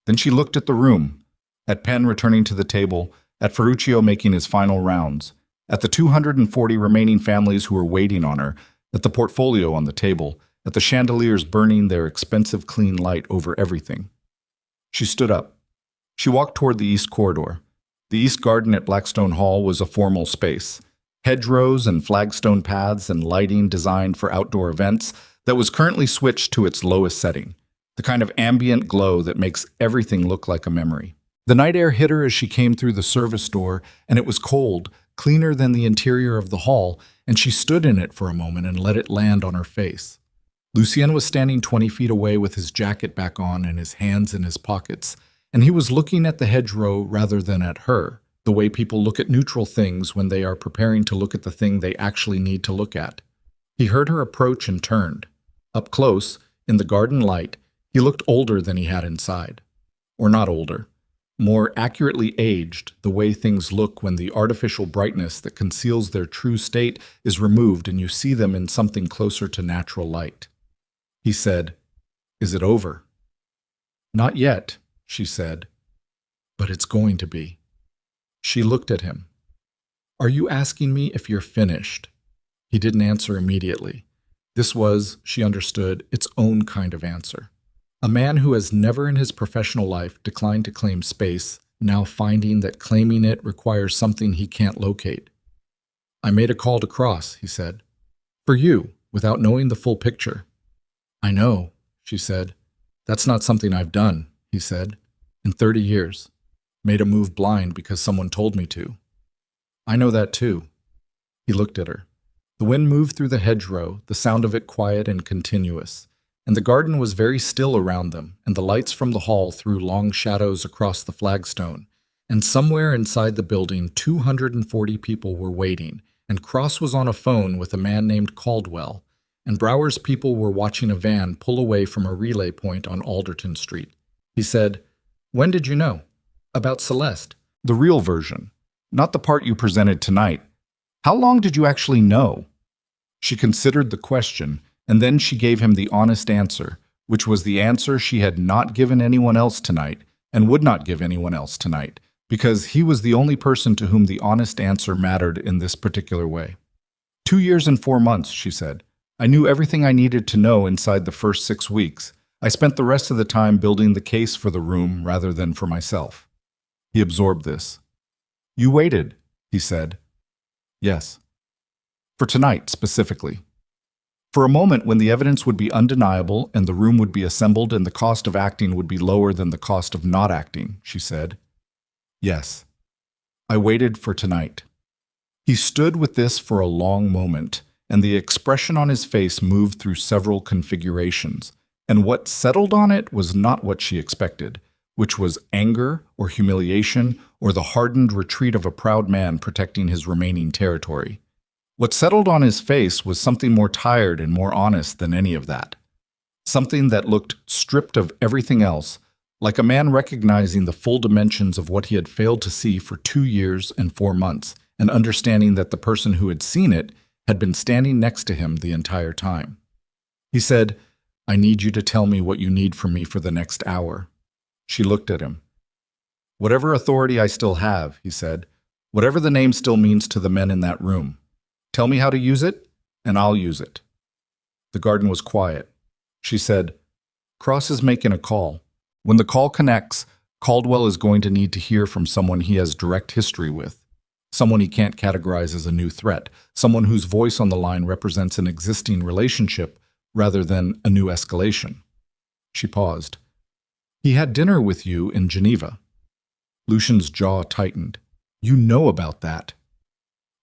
Then she looked at the room, at Penn returning to the table, at Ferruccio making his final rounds, at the 240 remaining families who were waiting on her, at the portfolio on the table, at the chandeliers burning their expensive clean light over everything. She stood up. She walked toward the East Corridor. The East Garden at Blackstone Hall was a formal space. Hedgerows and flagstone paths and lighting designed for outdoor events that was currently switched to its lowest setting, the kind of ambient glow that makes everything look like a memory. The night air hit her as she came through the service door, and it was cold, cleaner than the interior of the hall, and she stood in it for a moment and let it land on her face. Lucien was standing 20 feet away with his jacket back on and his hands in his pockets, and he was looking at the hedgerow rather than at her, the way people look at neutral things when they are preparing to look at the thing they actually need to look at. He heard her approach and turned. Up close, in the garden light, he looked older than he had inside. Or not older. More accurately aged, the way things look when the artificial brightness that conceals their true state is removed and you see them in something closer to natural light. He said, "Is it over?" "Not yet," she said, "but it's going to be." She looked at him. "Are you asking me if you're finished?" He didn't answer immediately. This was, she understood, its own kind of answer. A man who has never in his professional life declined to claim space, now finding that claiming it requires something he can't locate. "I made a call to cross," he said. "For you, without knowing the full picture." "I know," she said. "That's not something I've done," he said, "in 30 years. Made a move blind because someone told me to." "I know that too." He looked at her. The wind moved through the hedgerow, the sound of it quiet and continuous, and the garden was very still around them, and the lights from the hall threw long shadows across the flagstone, and somewhere inside the building 240 people were waiting, and Cross was on a phone with a man named Caldwell, and Brower's people were watching a van pull away from a relay point on Alderton Street. He said, "When did you know?" "About Celeste." "The real version, not the part you presented tonight. How long did you actually know?" She considered the question, and then she gave him the honest answer, which was the answer she had not given anyone else tonight and would not give anyone else tonight, because he was the only person to whom the honest answer mattered in this particular way. 2 years and 4 months, she said. "I knew everything I needed to know inside the first 6 weeks. I spent the rest of the time building the case for the room rather than for myself." He absorbed this. "You waited," he said. "Yes. For tonight, specifically. For a moment when the evidence would be undeniable and the room would be assembled and the cost of acting would be lower than the cost of not acting," she said. "Yes. I waited for tonight." He stood with this for a long moment, and the expression on his face moved through several configurations, and what settled on it was not what she expected, which was anger or humiliation or the hardened retreat of a proud man protecting his remaining territory. What settled on his face was something more tired and more honest than any of that. Something that looked stripped of everything else, like a man recognizing the full dimensions of what he had failed to see for 2 years and 4 months, and understanding that the person who had seen it had been standing next to him the entire time. He said, I need you to tell me what you need from me for the next hour. She looked at him. Whatever authority I still have, he said. Whatever the name still means to the men in that room. Tell me how to use it, and I'll use it. The garden was quiet. She said, Cross is making a call. When the call connects, Caldwell is going to need to hear from someone he has direct history with. Someone he can't categorize as a new threat. Someone whose voice on the line represents an existing relationship rather than a new escalation. She paused. He had dinner with you in Geneva. Lucien's jaw tightened. You know about that.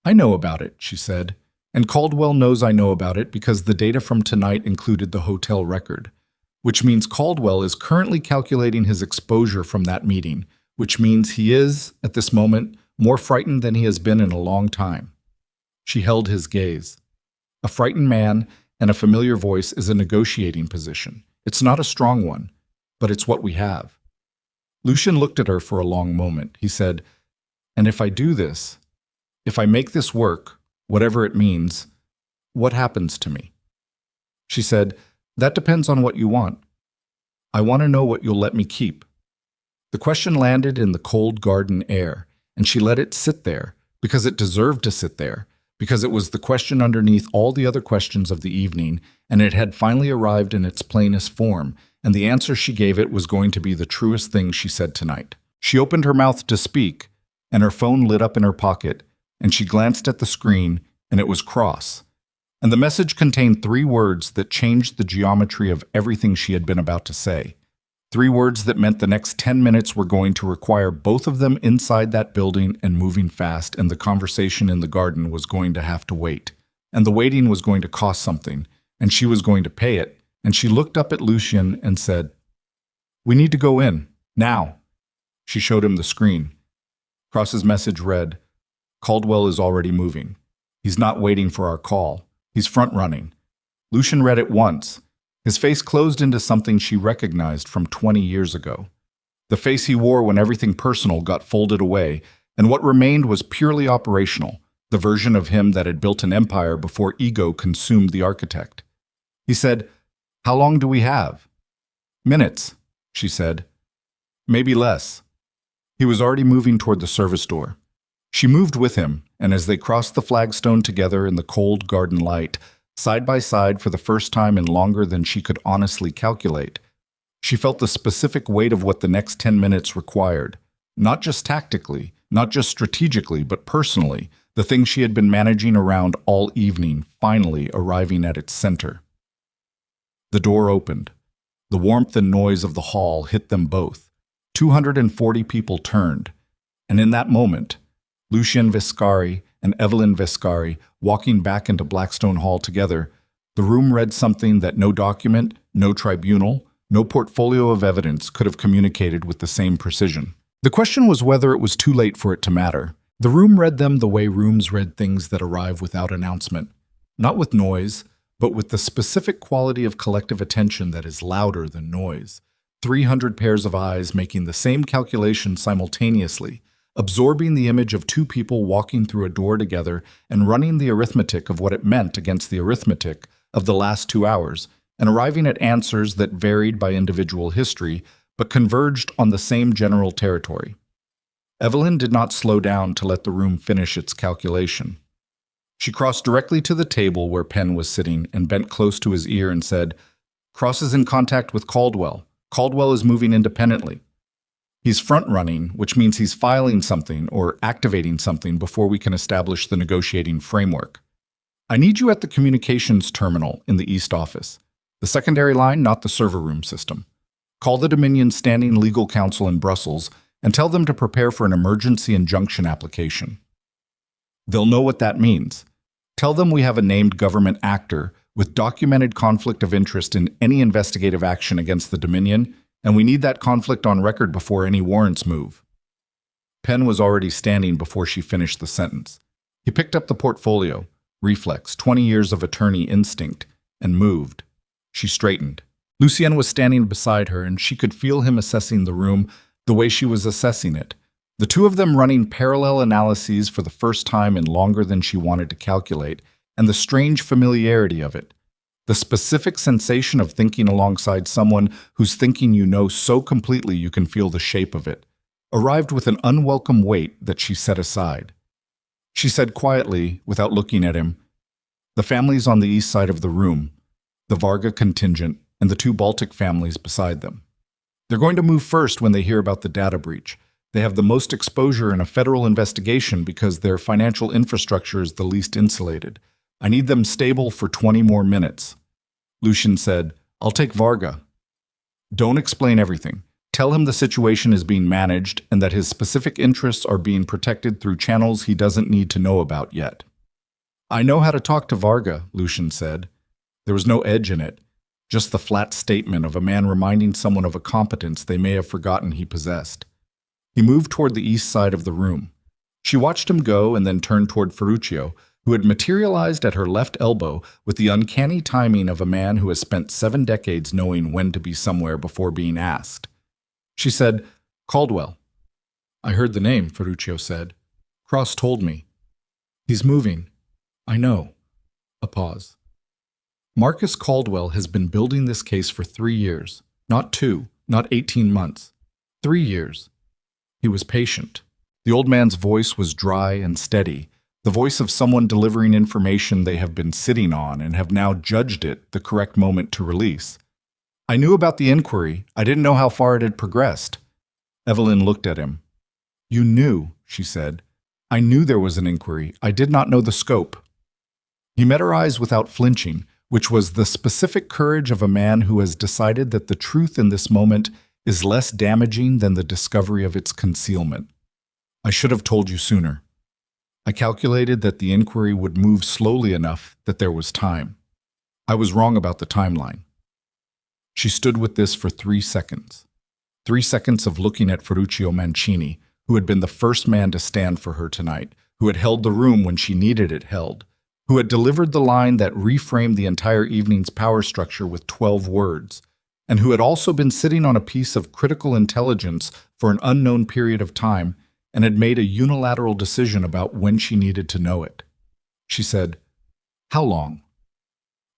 I know about it, she said, and Caldwell knows I know about it because the data from tonight included the hotel record, which means Caldwell is currently calculating his exposure from that meeting, which means he is, at this moment, more frightened than he has been in a long time. She held his gaze. A frightened man and a familiar voice is a negotiating position. It's not a strong one, but it's what we have. Lucien looked at her for a long moment. He said, And if I do this, if I make this work, whatever it means, what happens to me? She said, That depends on what you want. I want to know what you'll let me keep. The question landed in the cold garden air, and she let it sit there, because it deserved to sit there, because it was the question underneath all the other questions of the evening, and it had finally arrived in its plainest form, and the answer she gave it was going to be the truest thing she said tonight. She opened her mouth to speak, and her phone lit up in her pocket, and she glanced at the screen, and it was Cross. And the message contained 3 words that changed the geometry of everything she had been about to say. 3 words that meant the next 10 minutes were going to require both of them inside that building and moving fast, and the conversation in the garden was going to have to wait. And the waiting was going to cost something, and she was going to pay it, and she looked up at Lucien and said, We need to go in, now. She showed him the screen. Cross's message read, Caldwell is already moving. He's not waiting for our call. He's front-running. Lucien read it once. His face closed into something she recognized from 20 years ago. The face he wore when everything personal got folded away, and what remained was purely operational, the version of him that had built an empire before ego consumed the architect. He said, How long do we have? Minutes, she said. Maybe less. He was already moving toward the service door. She moved with him, and as they crossed the flagstone together in the cold garden light, side by side for the first time in longer than she could honestly calculate, she felt the specific weight of what the next 10 minutes required, not just tactically, not just strategically, but personally, the thing she had been managing around all evening finally arriving at its center. The door opened. The warmth and noise of the hall hit them both. 240 people turned, and in that moment, Lucien Vescari and Evelyn Vescari walking back into Blackstone Hall together, the room read something that no document, no tribunal, no portfolio of evidence could have communicated with the same precision. The question was whether it was too late for it to matter. The room read them the way rooms read things that arrive without announcement, not with noise, but with the specific quality of collective attention that is louder than noise. 300 pairs of eyes making the same calculation simultaneously, absorbing the image of 2 people walking through a door together and running the arithmetic of what it meant against the arithmetic of the last 2 hours, and arriving at answers that varied by individual history, but converged on the same general territory. Evelyn did not slow down to let the room finish its calculation. She crossed directly to the table where Penn was sitting and bent close to his ear and said, Cross is in contact with Caldwell. Caldwell is moving independently. He's front-running, which means he's filing something or activating something before we can establish the negotiating framework. I need you at the communications terminal in the East Office. The secondary line, not the server room system. Call the Dominion's standing legal counsel in Brussels and tell them to prepare for an emergency injunction application. They'll know what that means. Tell them we have a named government actor with documented conflict of interest in any investigative action against the Dominion, and we need that conflict on record before any warrants move. Penn was already standing before she finished the sentence. He picked up the portfolio, reflex, 20 years of attorney instinct, and moved. She straightened. Lucien was standing beside her, and she could feel him assessing the room the way she was assessing it. The 2 of them running parallel analyses for the first time in longer than she wanted to calculate, and the strange familiarity of it. The specific sensation of thinking alongside someone whose thinking you know so completely you can feel the shape of it, arrived with an unwelcome weight that she set aside. She said quietly, without looking at him, "The families on the east side of the room, the Varga contingent, and the two Baltic families beside them. They're going to move first when they hear about the data breach. They have the most exposure in a federal investigation because their financial infrastructure is the least insulated. I need them stable for 20 more minutes." Lucien said, "I'll take Varga." "Don't explain everything. Tell him the situation is being managed and that his specific interests are being protected through channels he doesn't need to know about yet." "I know how to talk to Varga," Lucien said. There was no edge in it, just the flat statement of a man reminding someone of a competence they may have forgotten he possessed. He moved toward the east side of the room. She watched him go and then turned toward Ferruccio, who had materialized at her left elbow with the uncanny timing of a man who has spent 7 decades knowing when to be somewhere before being asked. She said, "Caldwell." "I heard the name," Ferruccio said. "Cross told me." "He's moving." "I know." A pause. "Marcus Caldwell has been building this case for 3 years. Not 2, not 18 months. 3 years. He was patient." The old man's voice was dry and steady, the voice of someone delivering information they have been sitting on and have now judged it the correct moment to release. "I knew about the inquiry. I didn't know how far it had progressed." Evelyn looked at him. "You knew," she said. "I knew there was an inquiry. I did not know the scope." He met her eyes without flinching, which was the specific courage of a man who has decided that the truth in this moment is less damaging than the discovery of its concealment. "I should have told you sooner. I calculated that the inquiry would move slowly enough that there was time. I was wrong about the timeline." She stood with this for 3 seconds. 3 seconds of looking at Ferruccio Mancini, who had been the first man to stand for her tonight, who had held the room when she needed it held, who had delivered the line that reframed the entire evening's power structure with 12 words, and who had also been sitting on a piece of critical intelligence for an unknown period of time and had made a unilateral decision about when she needed to know it. She said, "How long?"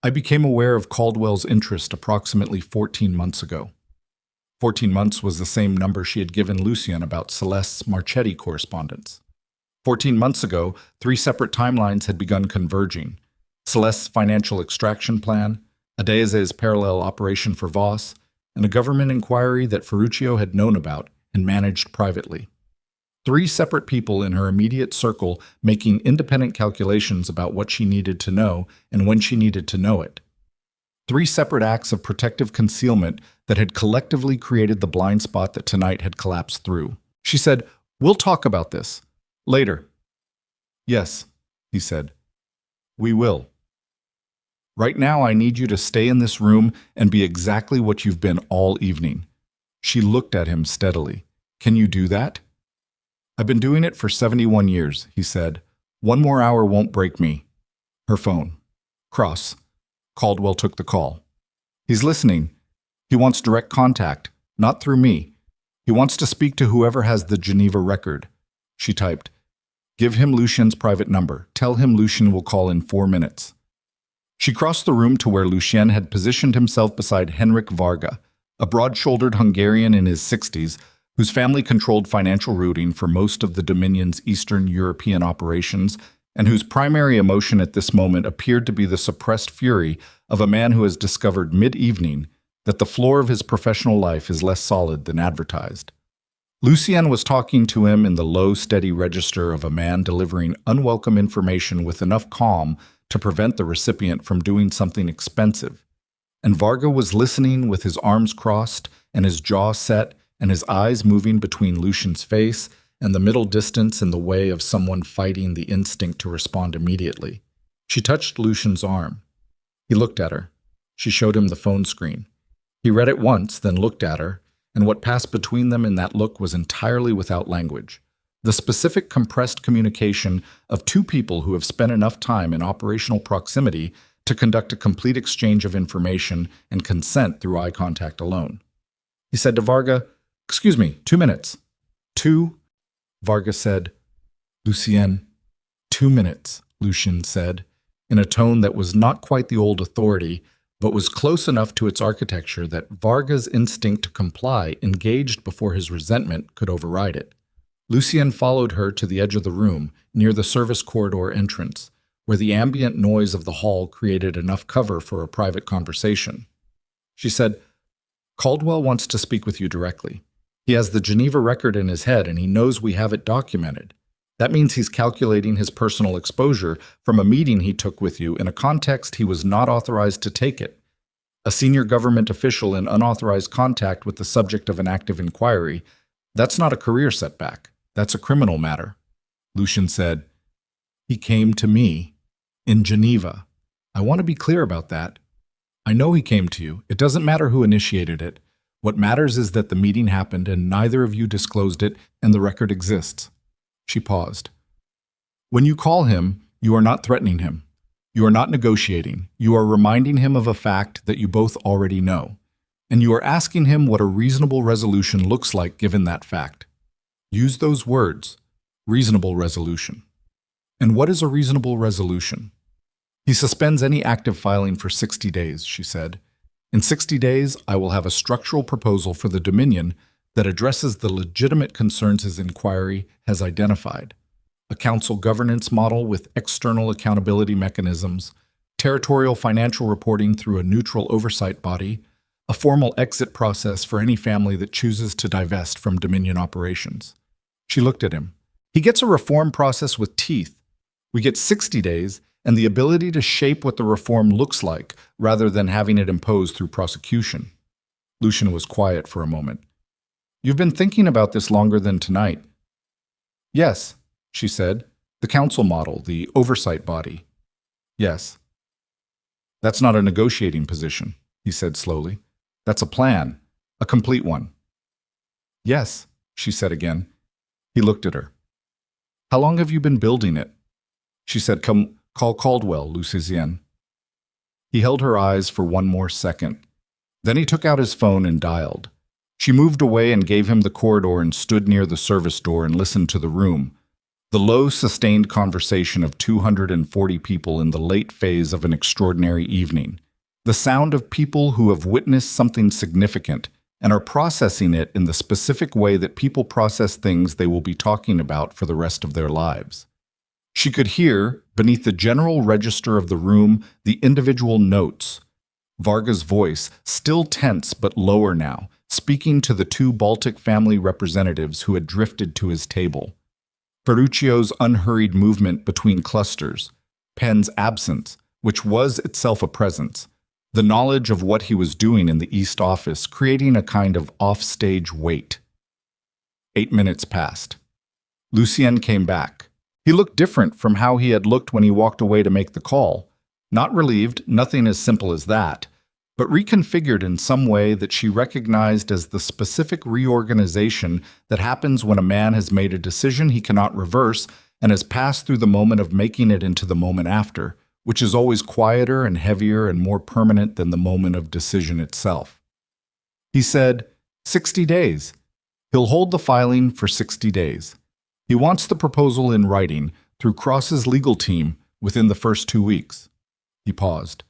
"I became aware of Caldwell's interest approximately 14 months ago." 14 months was the same number she had given Lucien about Celeste's Marchetti correspondence. 14 months ago, 3 separate timelines had begun converging: Celeste's financial extraction plan, Adese's parallel operation for Voss, and a government inquiry that Ferruccio had known about and managed privately. 3 separate people in her immediate circle making independent calculations about what she needed to know and when she needed to know it. 3 separate acts of protective concealment that had collectively created the blind spot that tonight had collapsed through. She said, "We'll talk about this. Later." "Yes," he said. "We will. Right now I need you to stay in this room and be exactly what you've been all evening." She looked at him steadily. "Can you do that?" "I've been doing it for 71 years, he said. "1 more hour won't break me." Her phone. "Cross." Caldwell took the call. "He's listening. He wants direct contact, not through me. He wants to speak to whoever has the Geneva record." She typed, "Give him Lucien's private number. Tell him Lucien will call in 4 minutes." She crossed the room to where Lucien had positioned himself beside Henrik Varga, a broad-shouldered Hungarian in his 60s, whose family controlled financial routing for most of the Dominion's Eastern European operations, and whose primary emotion at this moment appeared to be the suppressed fury of a man who has discovered mid-evening that the floor of his professional life is less solid than advertised. Lucien was talking to him in the low, steady register of a man delivering unwelcome information with enough calm to prevent the recipient from doing something expensive. And Varga was listening with his arms crossed and his jaw set and his eyes moving between Lucien's face and the middle distance in the way of someone fighting the instinct to respond immediately. She touched Lucien's arm. He looked at her. She showed him the phone screen. He read it once, then looked at her, and what passed between them in that look was entirely without language. The specific compressed communication of 2 people who have spent enough time in operational proximity to conduct a complete exchange of information and consent through eye contact alone. He said to Varga, "Excuse me, 2 minutes." "2?" Varga said. "Lucien." 2 minutes, Lucien said, in a tone that was not quite the old authority, but was close enough to its architecture that Varga's instinct to comply engaged before his resentment could override it. Lucien followed her to the edge of the room, near the service corridor entrance, where the ambient noise of the hall created enough cover for a private conversation. She said, "Caldwell wants to speak with you directly. He has the Geneva record in his head and he knows we have it documented. That means he's calculating his personal exposure from a meeting he took with you in a context he was not authorized to take it. A senior government official in unauthorized contact with the subject of an active inquiry, that's not a career setback. That's a criminal matter." Lucien said, "He came to me in Geneva. I want to be clear about that. I know he came to you. It doesn't matter who initiated it. What matters is that the meeting happened and neither of you disclosed it and the record exists." She paused. "When you call him, you are not threatening him. You are not negotiating. You are reminding him of a fact that you both already know. And you are asking him what a reasonable resolution looks like given that fact. Use those words, reasonable resolution. And what is a reasonable resolution? He suspends any active filing for 60 days, she said. In 60 days, I will have a structural proposal for the Dominion that addresses the legitimate concerns his inquiry has identified. A council governance model with external accountability mechanisms, territorial financial reporting through a neutral oversight body, a formal exit process for any family that chooses to divest from Dominion operations. She looked at him. He gets a reform process with teeth. We get 60 days and the ability to shape what the reform looks like rather than having it imposed through prosecution. Lucien was quiet for a moment. "You've been thinking about this longer than tonight." "Yes," she said. "The council model, the oversight body." "Yes." "That's not a negotiating position," he said slowly. "That's a plan, a complete one." "Yes," she said again. He looked at her. "How long have you been building it?" She said, Call Caldwell, Lucien." He held her eyes for one more second. Then he took out his phone and dialed. She moved away and gave him the corridor and stood near the service door and listened to the room. The low, sustained conversation of 240 people in the late phase of an extraordinary evening. The sound of people who have witnessed something significant and are processing it in the specific way that people process things they will be talking about for the rest of their lives. She could hear, beneath the general register of the room, the individual notes. Varga's voice, still tense but lower now, speaking to the two Baltic family representatives who had drifted to his table. Ferruccio's unhurried movement between clusters. Penn's absence, which was itself a presence. The knowledge of what he was doing in the East Office, creating a kind of off-stage wait. 8 minutes passed. Lucien came back. He looked different from how he had looked when he walked away to make the call. Not relieved, nothing as simple as that, but reconfigured in some way that she recognized as the specific reorganization that happens when a man has made a decision he cannot reverse and has passed through the moment of making it into the moment after, which is always quieter and heavier and more permanent than the moment of decision itself. He said, 60 days. He'll hold the filing for 60 days. He wants the proposal in writing through Cross's legal team within the first 2 weeks. He paused.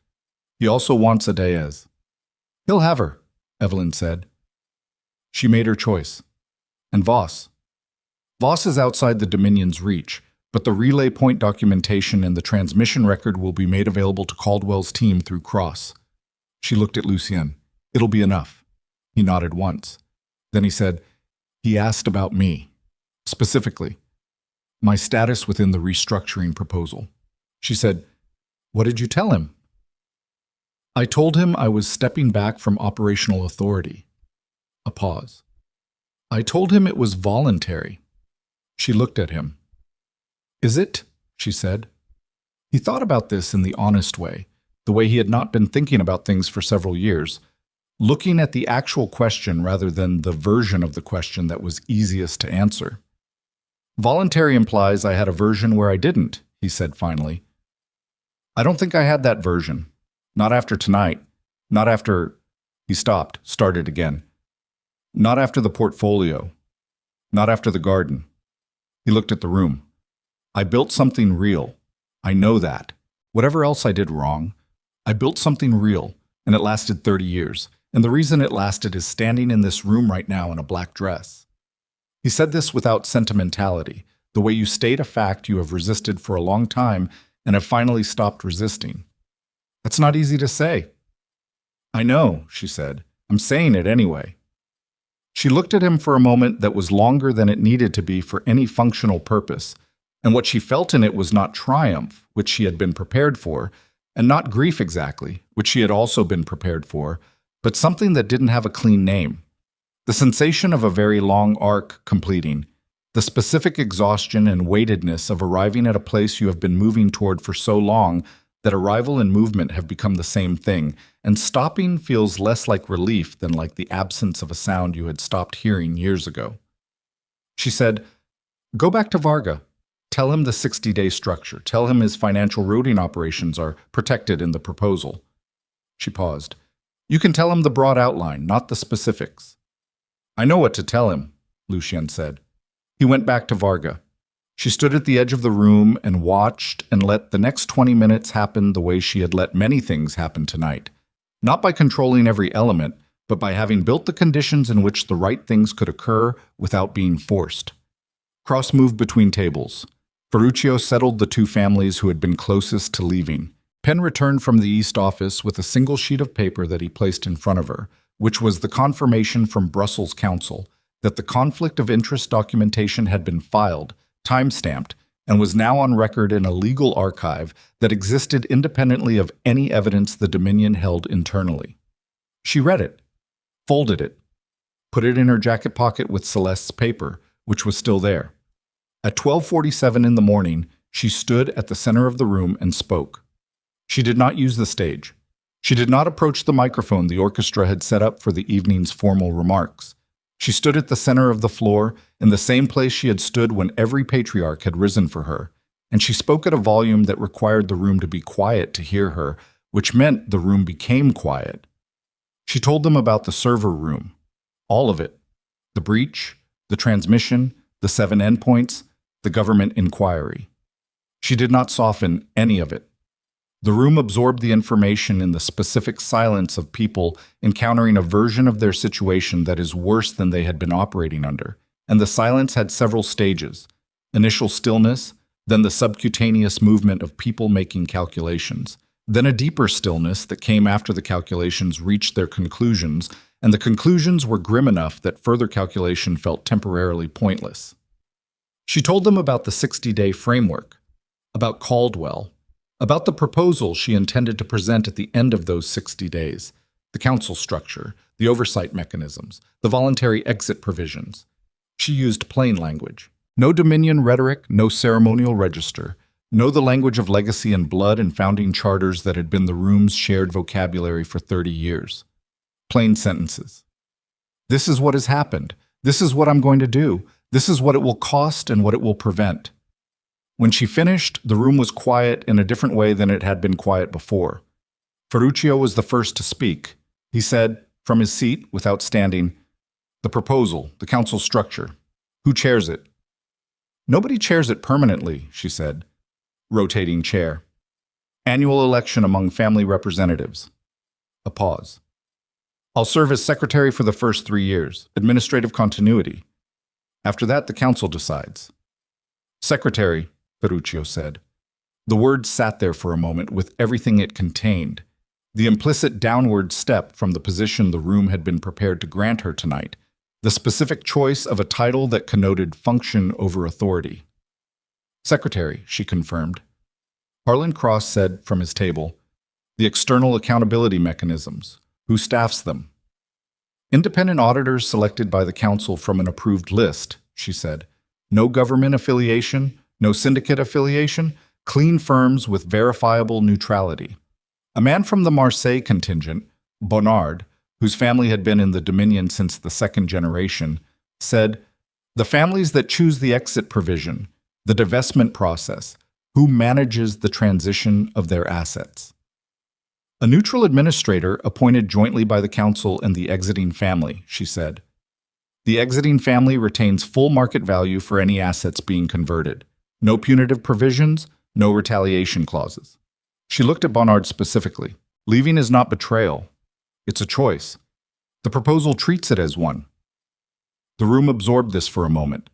He also wants Adayez. He'll have her, Evelyn said. She made her choice. And Voss. Voss is outside the Dominion's reach, but the relay point documentation and the transmission record will be made available to Caldwell's team through Cross. She looked at Lucien. It'll be enough. He nodded once. Then he said, he asked about me. Specifically, my status within the restructuring proposal. She said, what did you tell him? I told him I was stepping back from operational authority. A pause. I told him it was voluntary. She looked at him. Is it? She said. He thought about this in the honest way, the way he had not been thinking about things for several years, looking at the actual question rather than the version of the question that was easiest to answer. Voluntary implies I had a version where I didn't, he said finally. I don't think I had that version. Not after tonight. Not after... He stopped, started again. Not after the portfolio. Not after the garden. He looked at the room. I built something real. I know that. Whatever else I did wrong, I built something real. and it lasted 30 years. And the reason it lasted is standing in this room right now in a black dress. He said this without sentimentality, the way you state a fact you have resisted for a long time and have finally stopped resisting. That's not easy to say. I know, she said. I'm saying it anyway. She looked at him for a moment that was longer than it needed to be for any functional purpose, and what she felt in it was not triumph, which she had been prepared for, and not grief exactly, which she had also been prepared for, but something that didn't have a clean name. The sensation of a very long arc completing, the specific exhaustion and weightedness of arriving at a place you have been moving toward for so long that arrival and movement have become the same thing, and stopping feels less like relief than like the absence of a sound you had stopped hearing years ago. She said, "Go back to Varga. Tell him the 60-day structure. Tell him his financial routing operations are protected in the proposal." She paused. "You can tell him the broad outline, not the specifics." "I know what to tell him," Lucien said. He went back to Varga. She stood at the edge of the room and watched and let the next 20 minutes happen the way she had let many things happen tonight. Not by controlling every element, but by having built the conditions in which the right things could occur without being forced. Cross moved between tables. Ferruccio settled the two families who had been closest to leaving. Penn returned from the East office with a single sheet of paper that he placed in front of her, which was the confirmation from Brussels Council that the conflict of interest documentation had been filed, time-stamped, and was now on record in a legal archive that existed independently of any evidence the Dominion held internally. She read it, folded it, put it in her jacket pocket with Celeste's paper, which was still there. At 12:47 in the morning, she stood at the center of the room and spoke. She did not use the stage. She did not approach the microphone the orchestra had set up for the evening's formal remarks. She stood at the center of the floor, in the same place she had stood when every patriarch had risen for her, and she spoke at a volume that required the room to be quiet to hear her, which meant the room became quiet. She told them about the server room, all of it, the breach, the transmission, the 7 endpoints, the government inquiry. She did not soften any of it. The room absorbed the information in the specific silence of people encountering a version of their situation that is worse than they had been operating under, and the silence had several stages: initial stillness, then the subcutaneous movement of people making calculations, then a deeper stillness that came after the calculations reached their conclusions, and the conclusions were grim enough that further calculation felt temporarily pointless. She told them about the 60-day framework, about Caldwell, about the proposal she intended to present at the end of those 60 days, the council structure, the oversight mechanisms, the voluntary exit provisions. She used plain language. No Dominion rhetoric, no ceremonial register, no the language of legacy and blood and founding charters that had been the room's shared vocabulary for 30 years. Plain sentences. This is what has happened. This is what I'm going to do. This is what it will cost and what it will prevent. When she finished, the room was quiet in a different way than it had been quiet before. Ferruccio was the first to speak. He said, from his seat, without standing, "The proposal, the council structure. Who chairs it?" "Nobody chairs it permanently," she said. Rotating chair. "Annual election among family representatives." A pause. "I'll serve as secretary for the first 3 years. Administrative continuity. After that, the council decides." "Secretary," Ferruccio said. The word sat there for a moment with everything it contained, the implicit downward step from the position the room had been prepared to grant her tonight, the specific choice of a title that connoted function over authority. "Secretary," she confirmed. Harlan Cross said from his table, "The external accountability mechanisms. Who staffs them?" "Independent auditors selected by the council from an approved list," she said. "No government affiliation, no syndicate affiliation, clean firms with verifiable neutrality." A man from the Marseille contingent, Bonnard, whose family had been in the Dominion since the 2nd generation, said, "The families that choose the exit provision, the divestment process, who manages the transition of their assets?" "A neutral administrator appointed jointly by the council and the exiting family," she said. "The exiting family retains full market value for any assets being converted. No punitive provisions, no retaliation clauses." She looked at Bonnard specifically. "Leaving is not betrayal. It's a choice. The proposal treats it as one. The room absorbed this for a moment.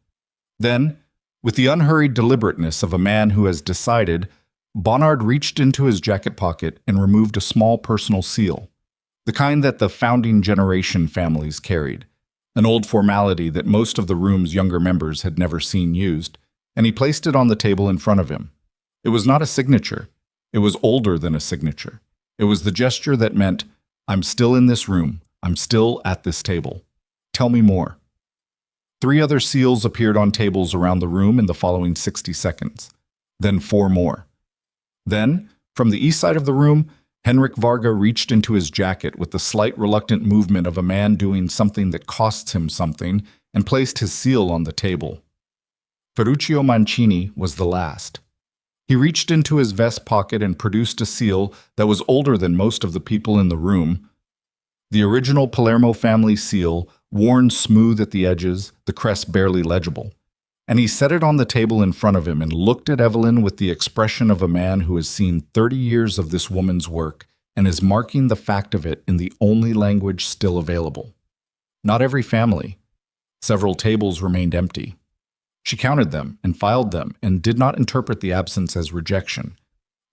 Then, with the unhurried deliberateness of a man who has decided, Bonnard reached into his jacket pocket and removed a small personal seal, the kind that the founding generation families carried, an old formality that most of the room's younger members had never seen used, and he placed it on the table in front of him. It was not a signature. It was older than a signature. It was the gesture that meant, I'm still in this room. I'm still at this table. Tell me more. 3 other seals appeared on tables around the room in the following 60 seconds. Then 4 more. Then, from the east side of the room, Henrik Varga reached into his jacket with the slight reluctant movement of a man doing something that costs him something and placed his seal on the table. Ferruccio Mancini was the last. He reached into his vest pocket and produced a seal that was older than most of the people in the room. The original Palermo family seal, worn smooth at the edges, the crest barely legible. And he set it on the table in front of him and looked at Evelyn with the expression of a man who has seen 30 years of this woman's work and is marking the fact of it in the only language still available. Not every family. Several tables remained empty. She counted them and filed them and did not interpret the absence as rejection.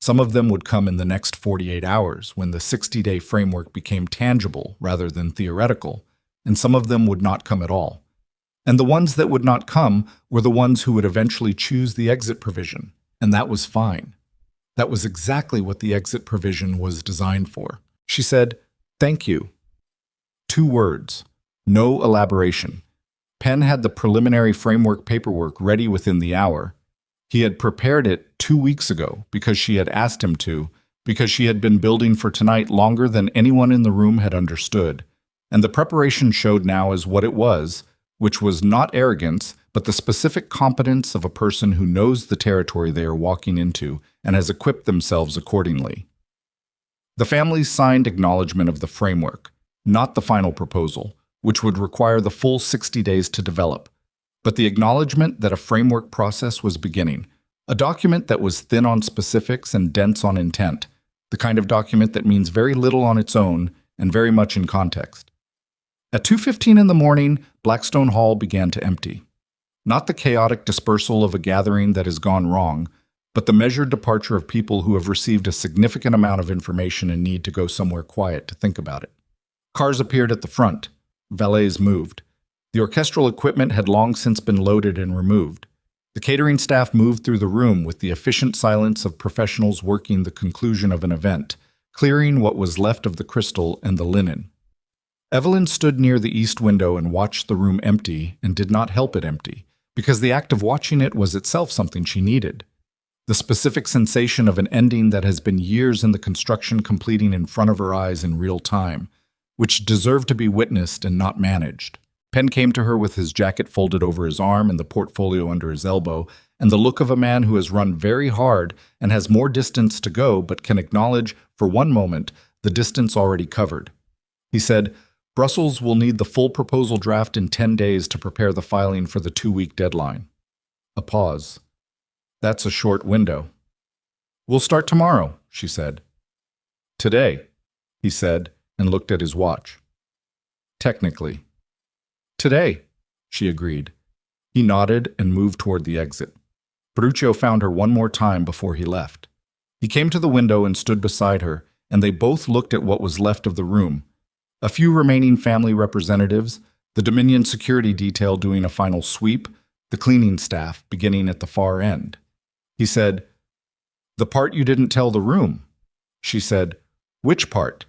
Some of them would come in the next 48 hours when the 60-day framework became tangible rather than theoretical, and some of them would not come at all. And the ones that would not come were the ones who would eventually choose the exit provision, and that was fine. That was exactly what the exit provision was designed for. She said, "Thank you." 2 words, no elaboration. Penn had the preliminary framework paperwork ready within the hour. He had prepared it 2 weeks ago because she had asked him to, because she had been building for tonight longer than anyone in the room had understood. And the preparation showed now as what it was, which was not arrogance, but the specific competence of a person who knows the territory they are walking into and has equipped themselves accordingly. The families signed acknowledgement of the framework, not the final proposal, which would require the full 60 days to develop, but the acknowledgement that a framework process was beginning, a document that was thin on specifics and dense on intent, the kind of document that means very little on its own and very much in context. At 2:15 in the morning, Blackstone Hall began to empty. Not the chaotic dispersal of a gathering that has gone wrong, but the measured departure of people who have received a significant amount of information and need to go somewhere quiet to think about it. Cars appeared at the front. Valets moved. The orchestral equipment had long since been loaded and removed. The catering staff moved through the room with the efficient silence of professionals working the conclusion of an event, clearing what was left of the crystal and the linen. Evelyn stood near the east window and watched the room empty and did not help it empty, because the act of watching it was itself something she needed. The specific sensation of an ending that has been years in the construction completing in front of her eyes in real time, which deserved to be witnessed and not managed. Penn came to her with his jacket folded over his arm and the portfolio under his elbow, and the look of a man who has run very hard and has more distance to go but can acknowledge, for one moment, the distance already covered. He said, "Brussels will need the full proposal draft in 10 days to prepare the filing for the 2-week deadline." A pause. "That's a short window." "We'll start tomorrow," she said. "Today," he said, and looked at his watch. "Technically." "Today," she agreed. He nodded and moved toward the exit. Ferruccio found her one more time before he left. He came to the window and stood beside her, and they both looked at what was left of the room. A few remaining family representatives, the Dominion security detail doing a final sweep, the cleaning staff beginning at the far end. He said, "The part you didn't tell the room." She said, "Which part?"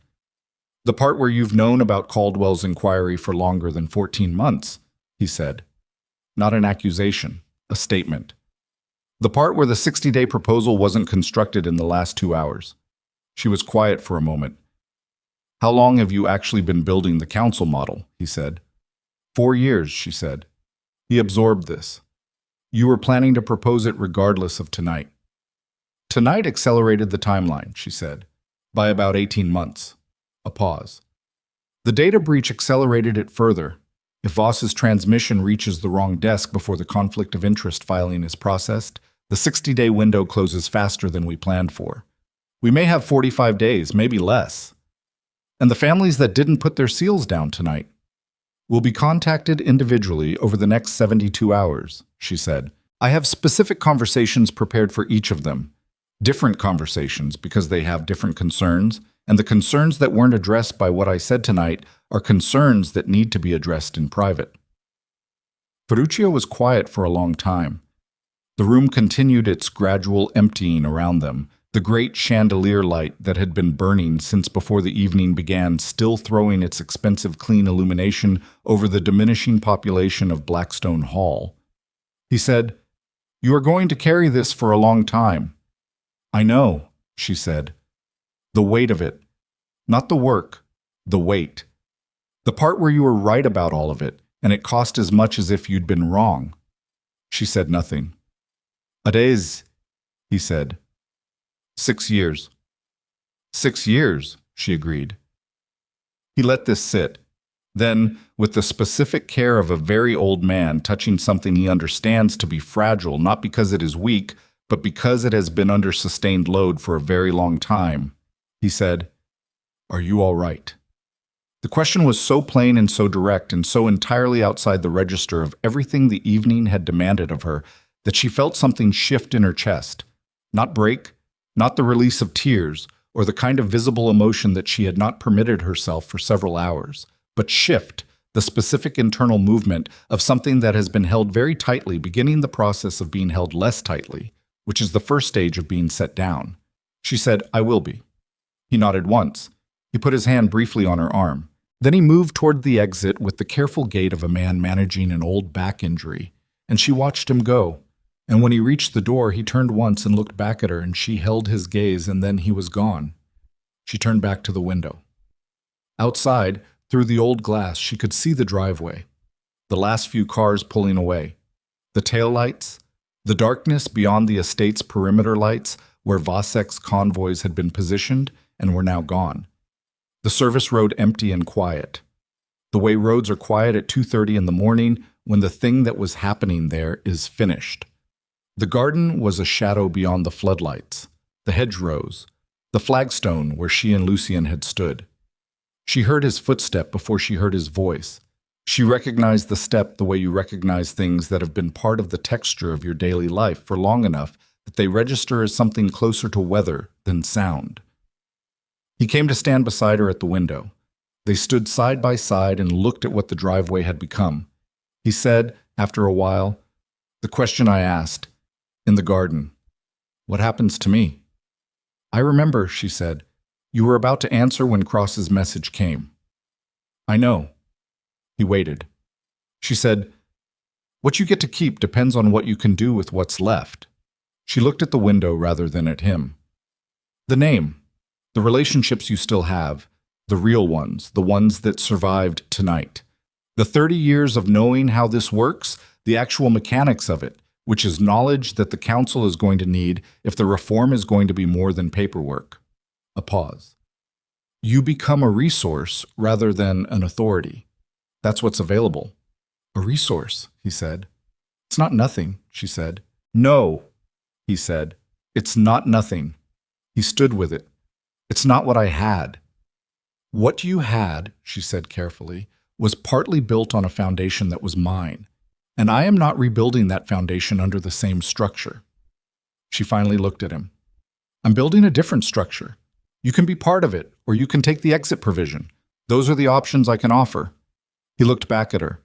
"The part where you've known about Caldwell's inquiry for longer than 14 months, he said. Not an accusation, a statement. "The part where the 60-day proposal wasn't constructed in the last 2 hours." She was quiet for a moment. "How long have you actually been building the council model?" he said. 4 years, she said. He absorbed this. "You were planning to propose it regardless of tonight." "Tonight accelerated the timeline," she said, "by about 18 months. A pause. "The data breach accelerated it further. If Voss's transmission reaches the wrong desk before the conflict of interest filing is processed, the 60-day window closes faster than we planned for. We may have 45 days, maybe less." And the families that didn't put their seals down tonight will be contacted individually over the next 72 hours, she said. I have specific conversations prepared for each of them. Different conversations because they have different concerns, and the concerns that weren't addressed by what I said tonight are concerns that need to be addressed in private. Ferruccio was quiet for a long time. The room continued its gradual emptying around them, the great chandelier light that had been burning since before the evening began still throwing its expensive clean illumination over the diminishing population of Blackstone Hall. He said, "You are going to carry this for a long time." "I know," she said. "The weight of it. Not the work, the weight. The part where you were right about all of it, and it cost as much as if you'd been wrong." She said nothing. "It is," he said. 6 years. 6 years, she agreed. He let this sit. Then, with the specific care of a very old man touching something he understands to be fragile, not because it is weak, but because it has been under sustained load for a very long time, he said, "Are you all right?" The question was so plain and so direct and so entirely outside the register of everything the evening had demanded of her that she felt something shift in her chest. Not break, not the release of tears, or the kind of visible emotion that she had not permitted herself for several hours, but shift, the specific internal movement of something that has been held very tightly, beginning the process of being held less tightly, which is the first stage of being set down. She said, "I will be." He nodded once. He put his hand briefly on her arm. Then he moved toward the exit with the careful gait of a man managing an old back injury, and she watched him go. And when he reached the door, he turned once and looked back at her, and she held his gaze, and then he was gone. She turned back to the window. Outside, through the old glass, she could see the driveway, the last few cars pulling away, the taillights, the darkness beyond the estate's perimeter lights where Vasek's convoys had been positioned and were now gone. The service road empty and quiet. The way roads are quiet at 2:30 in the morning when the thing that was happening there is finished. The garden was a shadow beyond the floodlights, the hedgerows, the flagstone where she and Lucien had stood. She heard his footstep before she heard his voice. She recognized the step the way you recognize things that have been part of the texture of your daily life for long enough that they register as something closer to weather than sound. He came to stand beside her at the window. They stood side by side and looked at what the driveway had become. He said, after a while, "The question I asked, in the garden, what happens to me?" "I remember," she said. "You were about to answer when Cross's message came." "I know." He waited. She said, "What you get to keep depends on what you can do with what's left." She looked at the window rather than at him. "The name, the relationships you still have, the real ones, the ones that survived tonight. The 30 years of knowing how this works, the actual mechanics of it, which is knowledge that the council is going to need if the reform is going to be more than paperwork." A pause. "You become a resource rather than an authority. That's what's available." "A resource," he said. "It's not nothing," she said. "No," he said. "It's not nothing." He stood with it. "It's not what I had." "What you had," she said carefully, "was partly built on a foundation that was mine. And I am not rebuilding that foundation under the same structure." She finally looked at him. "I'm building a different structure. You can be part of it, or you can take the exit provision. Those are the options I can offer." He looked back at her.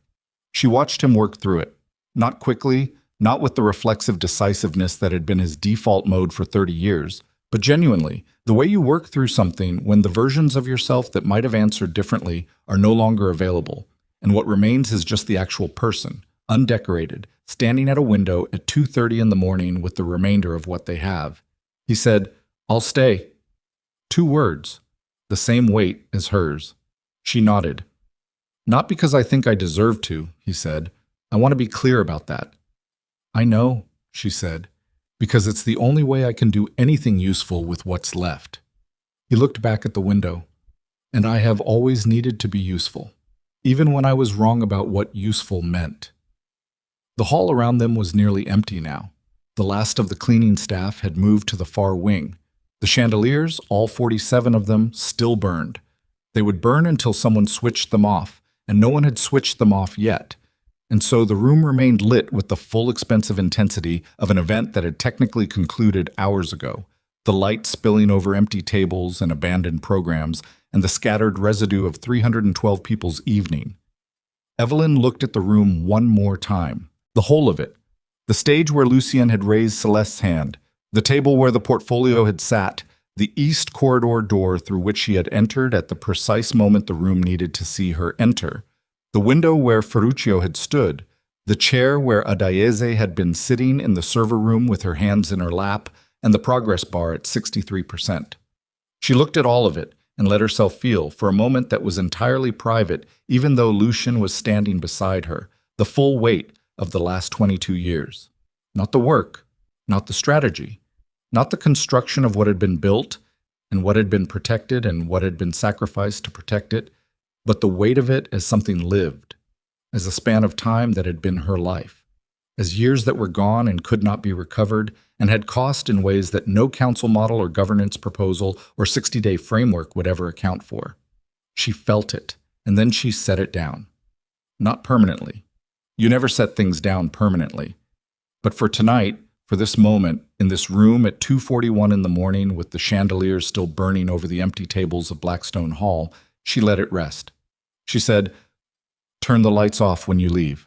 She watched him work through it. Not quickly, not with the reflexive decisiveness that had been his default mode for 30 years, but genuinely, the way you work through something when the versions of yourself that might have answered differently are no longer available, and what remains is just the actual person, undecorated, standing at a window at 2:30 in the morning with the remainder of what they have. He said, "I'll stay." 2 words, the same weight as hers. She nodded. "Not because I think I deserve to," he said. "I want to be clear about that." "I know," she said, "because it's the only way I can do anything useful with what's left." He looked back at the window. "And I have always needed to be useful, even when I was wrong about what useful meant." The hall around them was nearly empty now. The last of the cleaning staff had moved to the far wing. The chandeliers, all 47 of them, still burned. They would burn until someone switched them off, and no one had switched them off yet. And so the room remained lit with the full expensive intensity of an event that had technically concluded hours ago, the light spilling over empty tables and abandoned programs, and the scattered residue of 312 people's evening. Evelyn looked at the room one more time, the whole of it. The stage where Lucien had raised Celeste's hand, the table where the portfolio had sat, the east corridor door through which she had entered at the precise moment the room needed to see her enter, the window where Ferruccio had stood, the chair where Adayeze had been sitting in the server room with her hands in her lap, and the progress bar at 63%. She looked at all of it and let herself feel, for a moment that was entirely private, even though Lucien was standing beside her, the full weight of the last 22 years. Not the work, not the strategy, not the construction of what had been built and what had been protected and what had been sacrificed to protect it, but the weight of it as something lived, as a span of time that had been her life, as years that were gone and could not be recovered and had cost in ways that no council model or governance proposal or 60-day framework would ever account for. She felt it, and then she set it down. Not permanently. You never set things down permanently. But for tonight, for this moment, in this room at 2:41 in the morning with the chandeliers still burning over the empty tables of Blackstone Hall, she let it rest. She said, "Turn the lights off when you leave."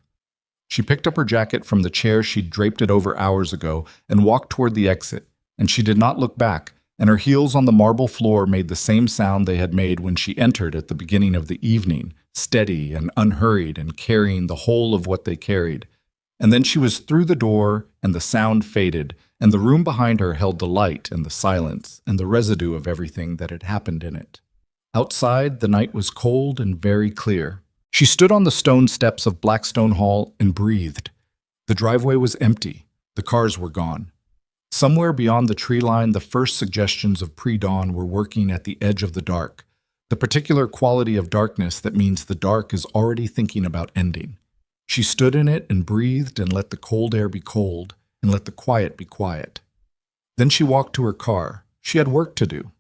She picked up her jacket from the chair she'd draped it over hours ago and walked toward the exit, and she did not look back, and her heels on the marble floor made the same sound they had made when she entered at the beginning of the evening, steady and unhurried and carrying the whole of what they carried. And then she was through the door, and the sound faded, and the room behind her held the light and the silence and the residue of everything that had happened in it. Outside, the night was cold and very clear. She stood on the stone steps of Blackstone Hall and breathed. The driveway was empty. The cars were gone. Somewhere beyond the tree line, the first suggestions of pre-dawn were working at the edge of the dark, the particular quality of darkness that means the dark is already thinking about ending. She stood in it and breathed and let the cold air be cold and let the quiet be quiet. Then she walked to her car. She had work to do.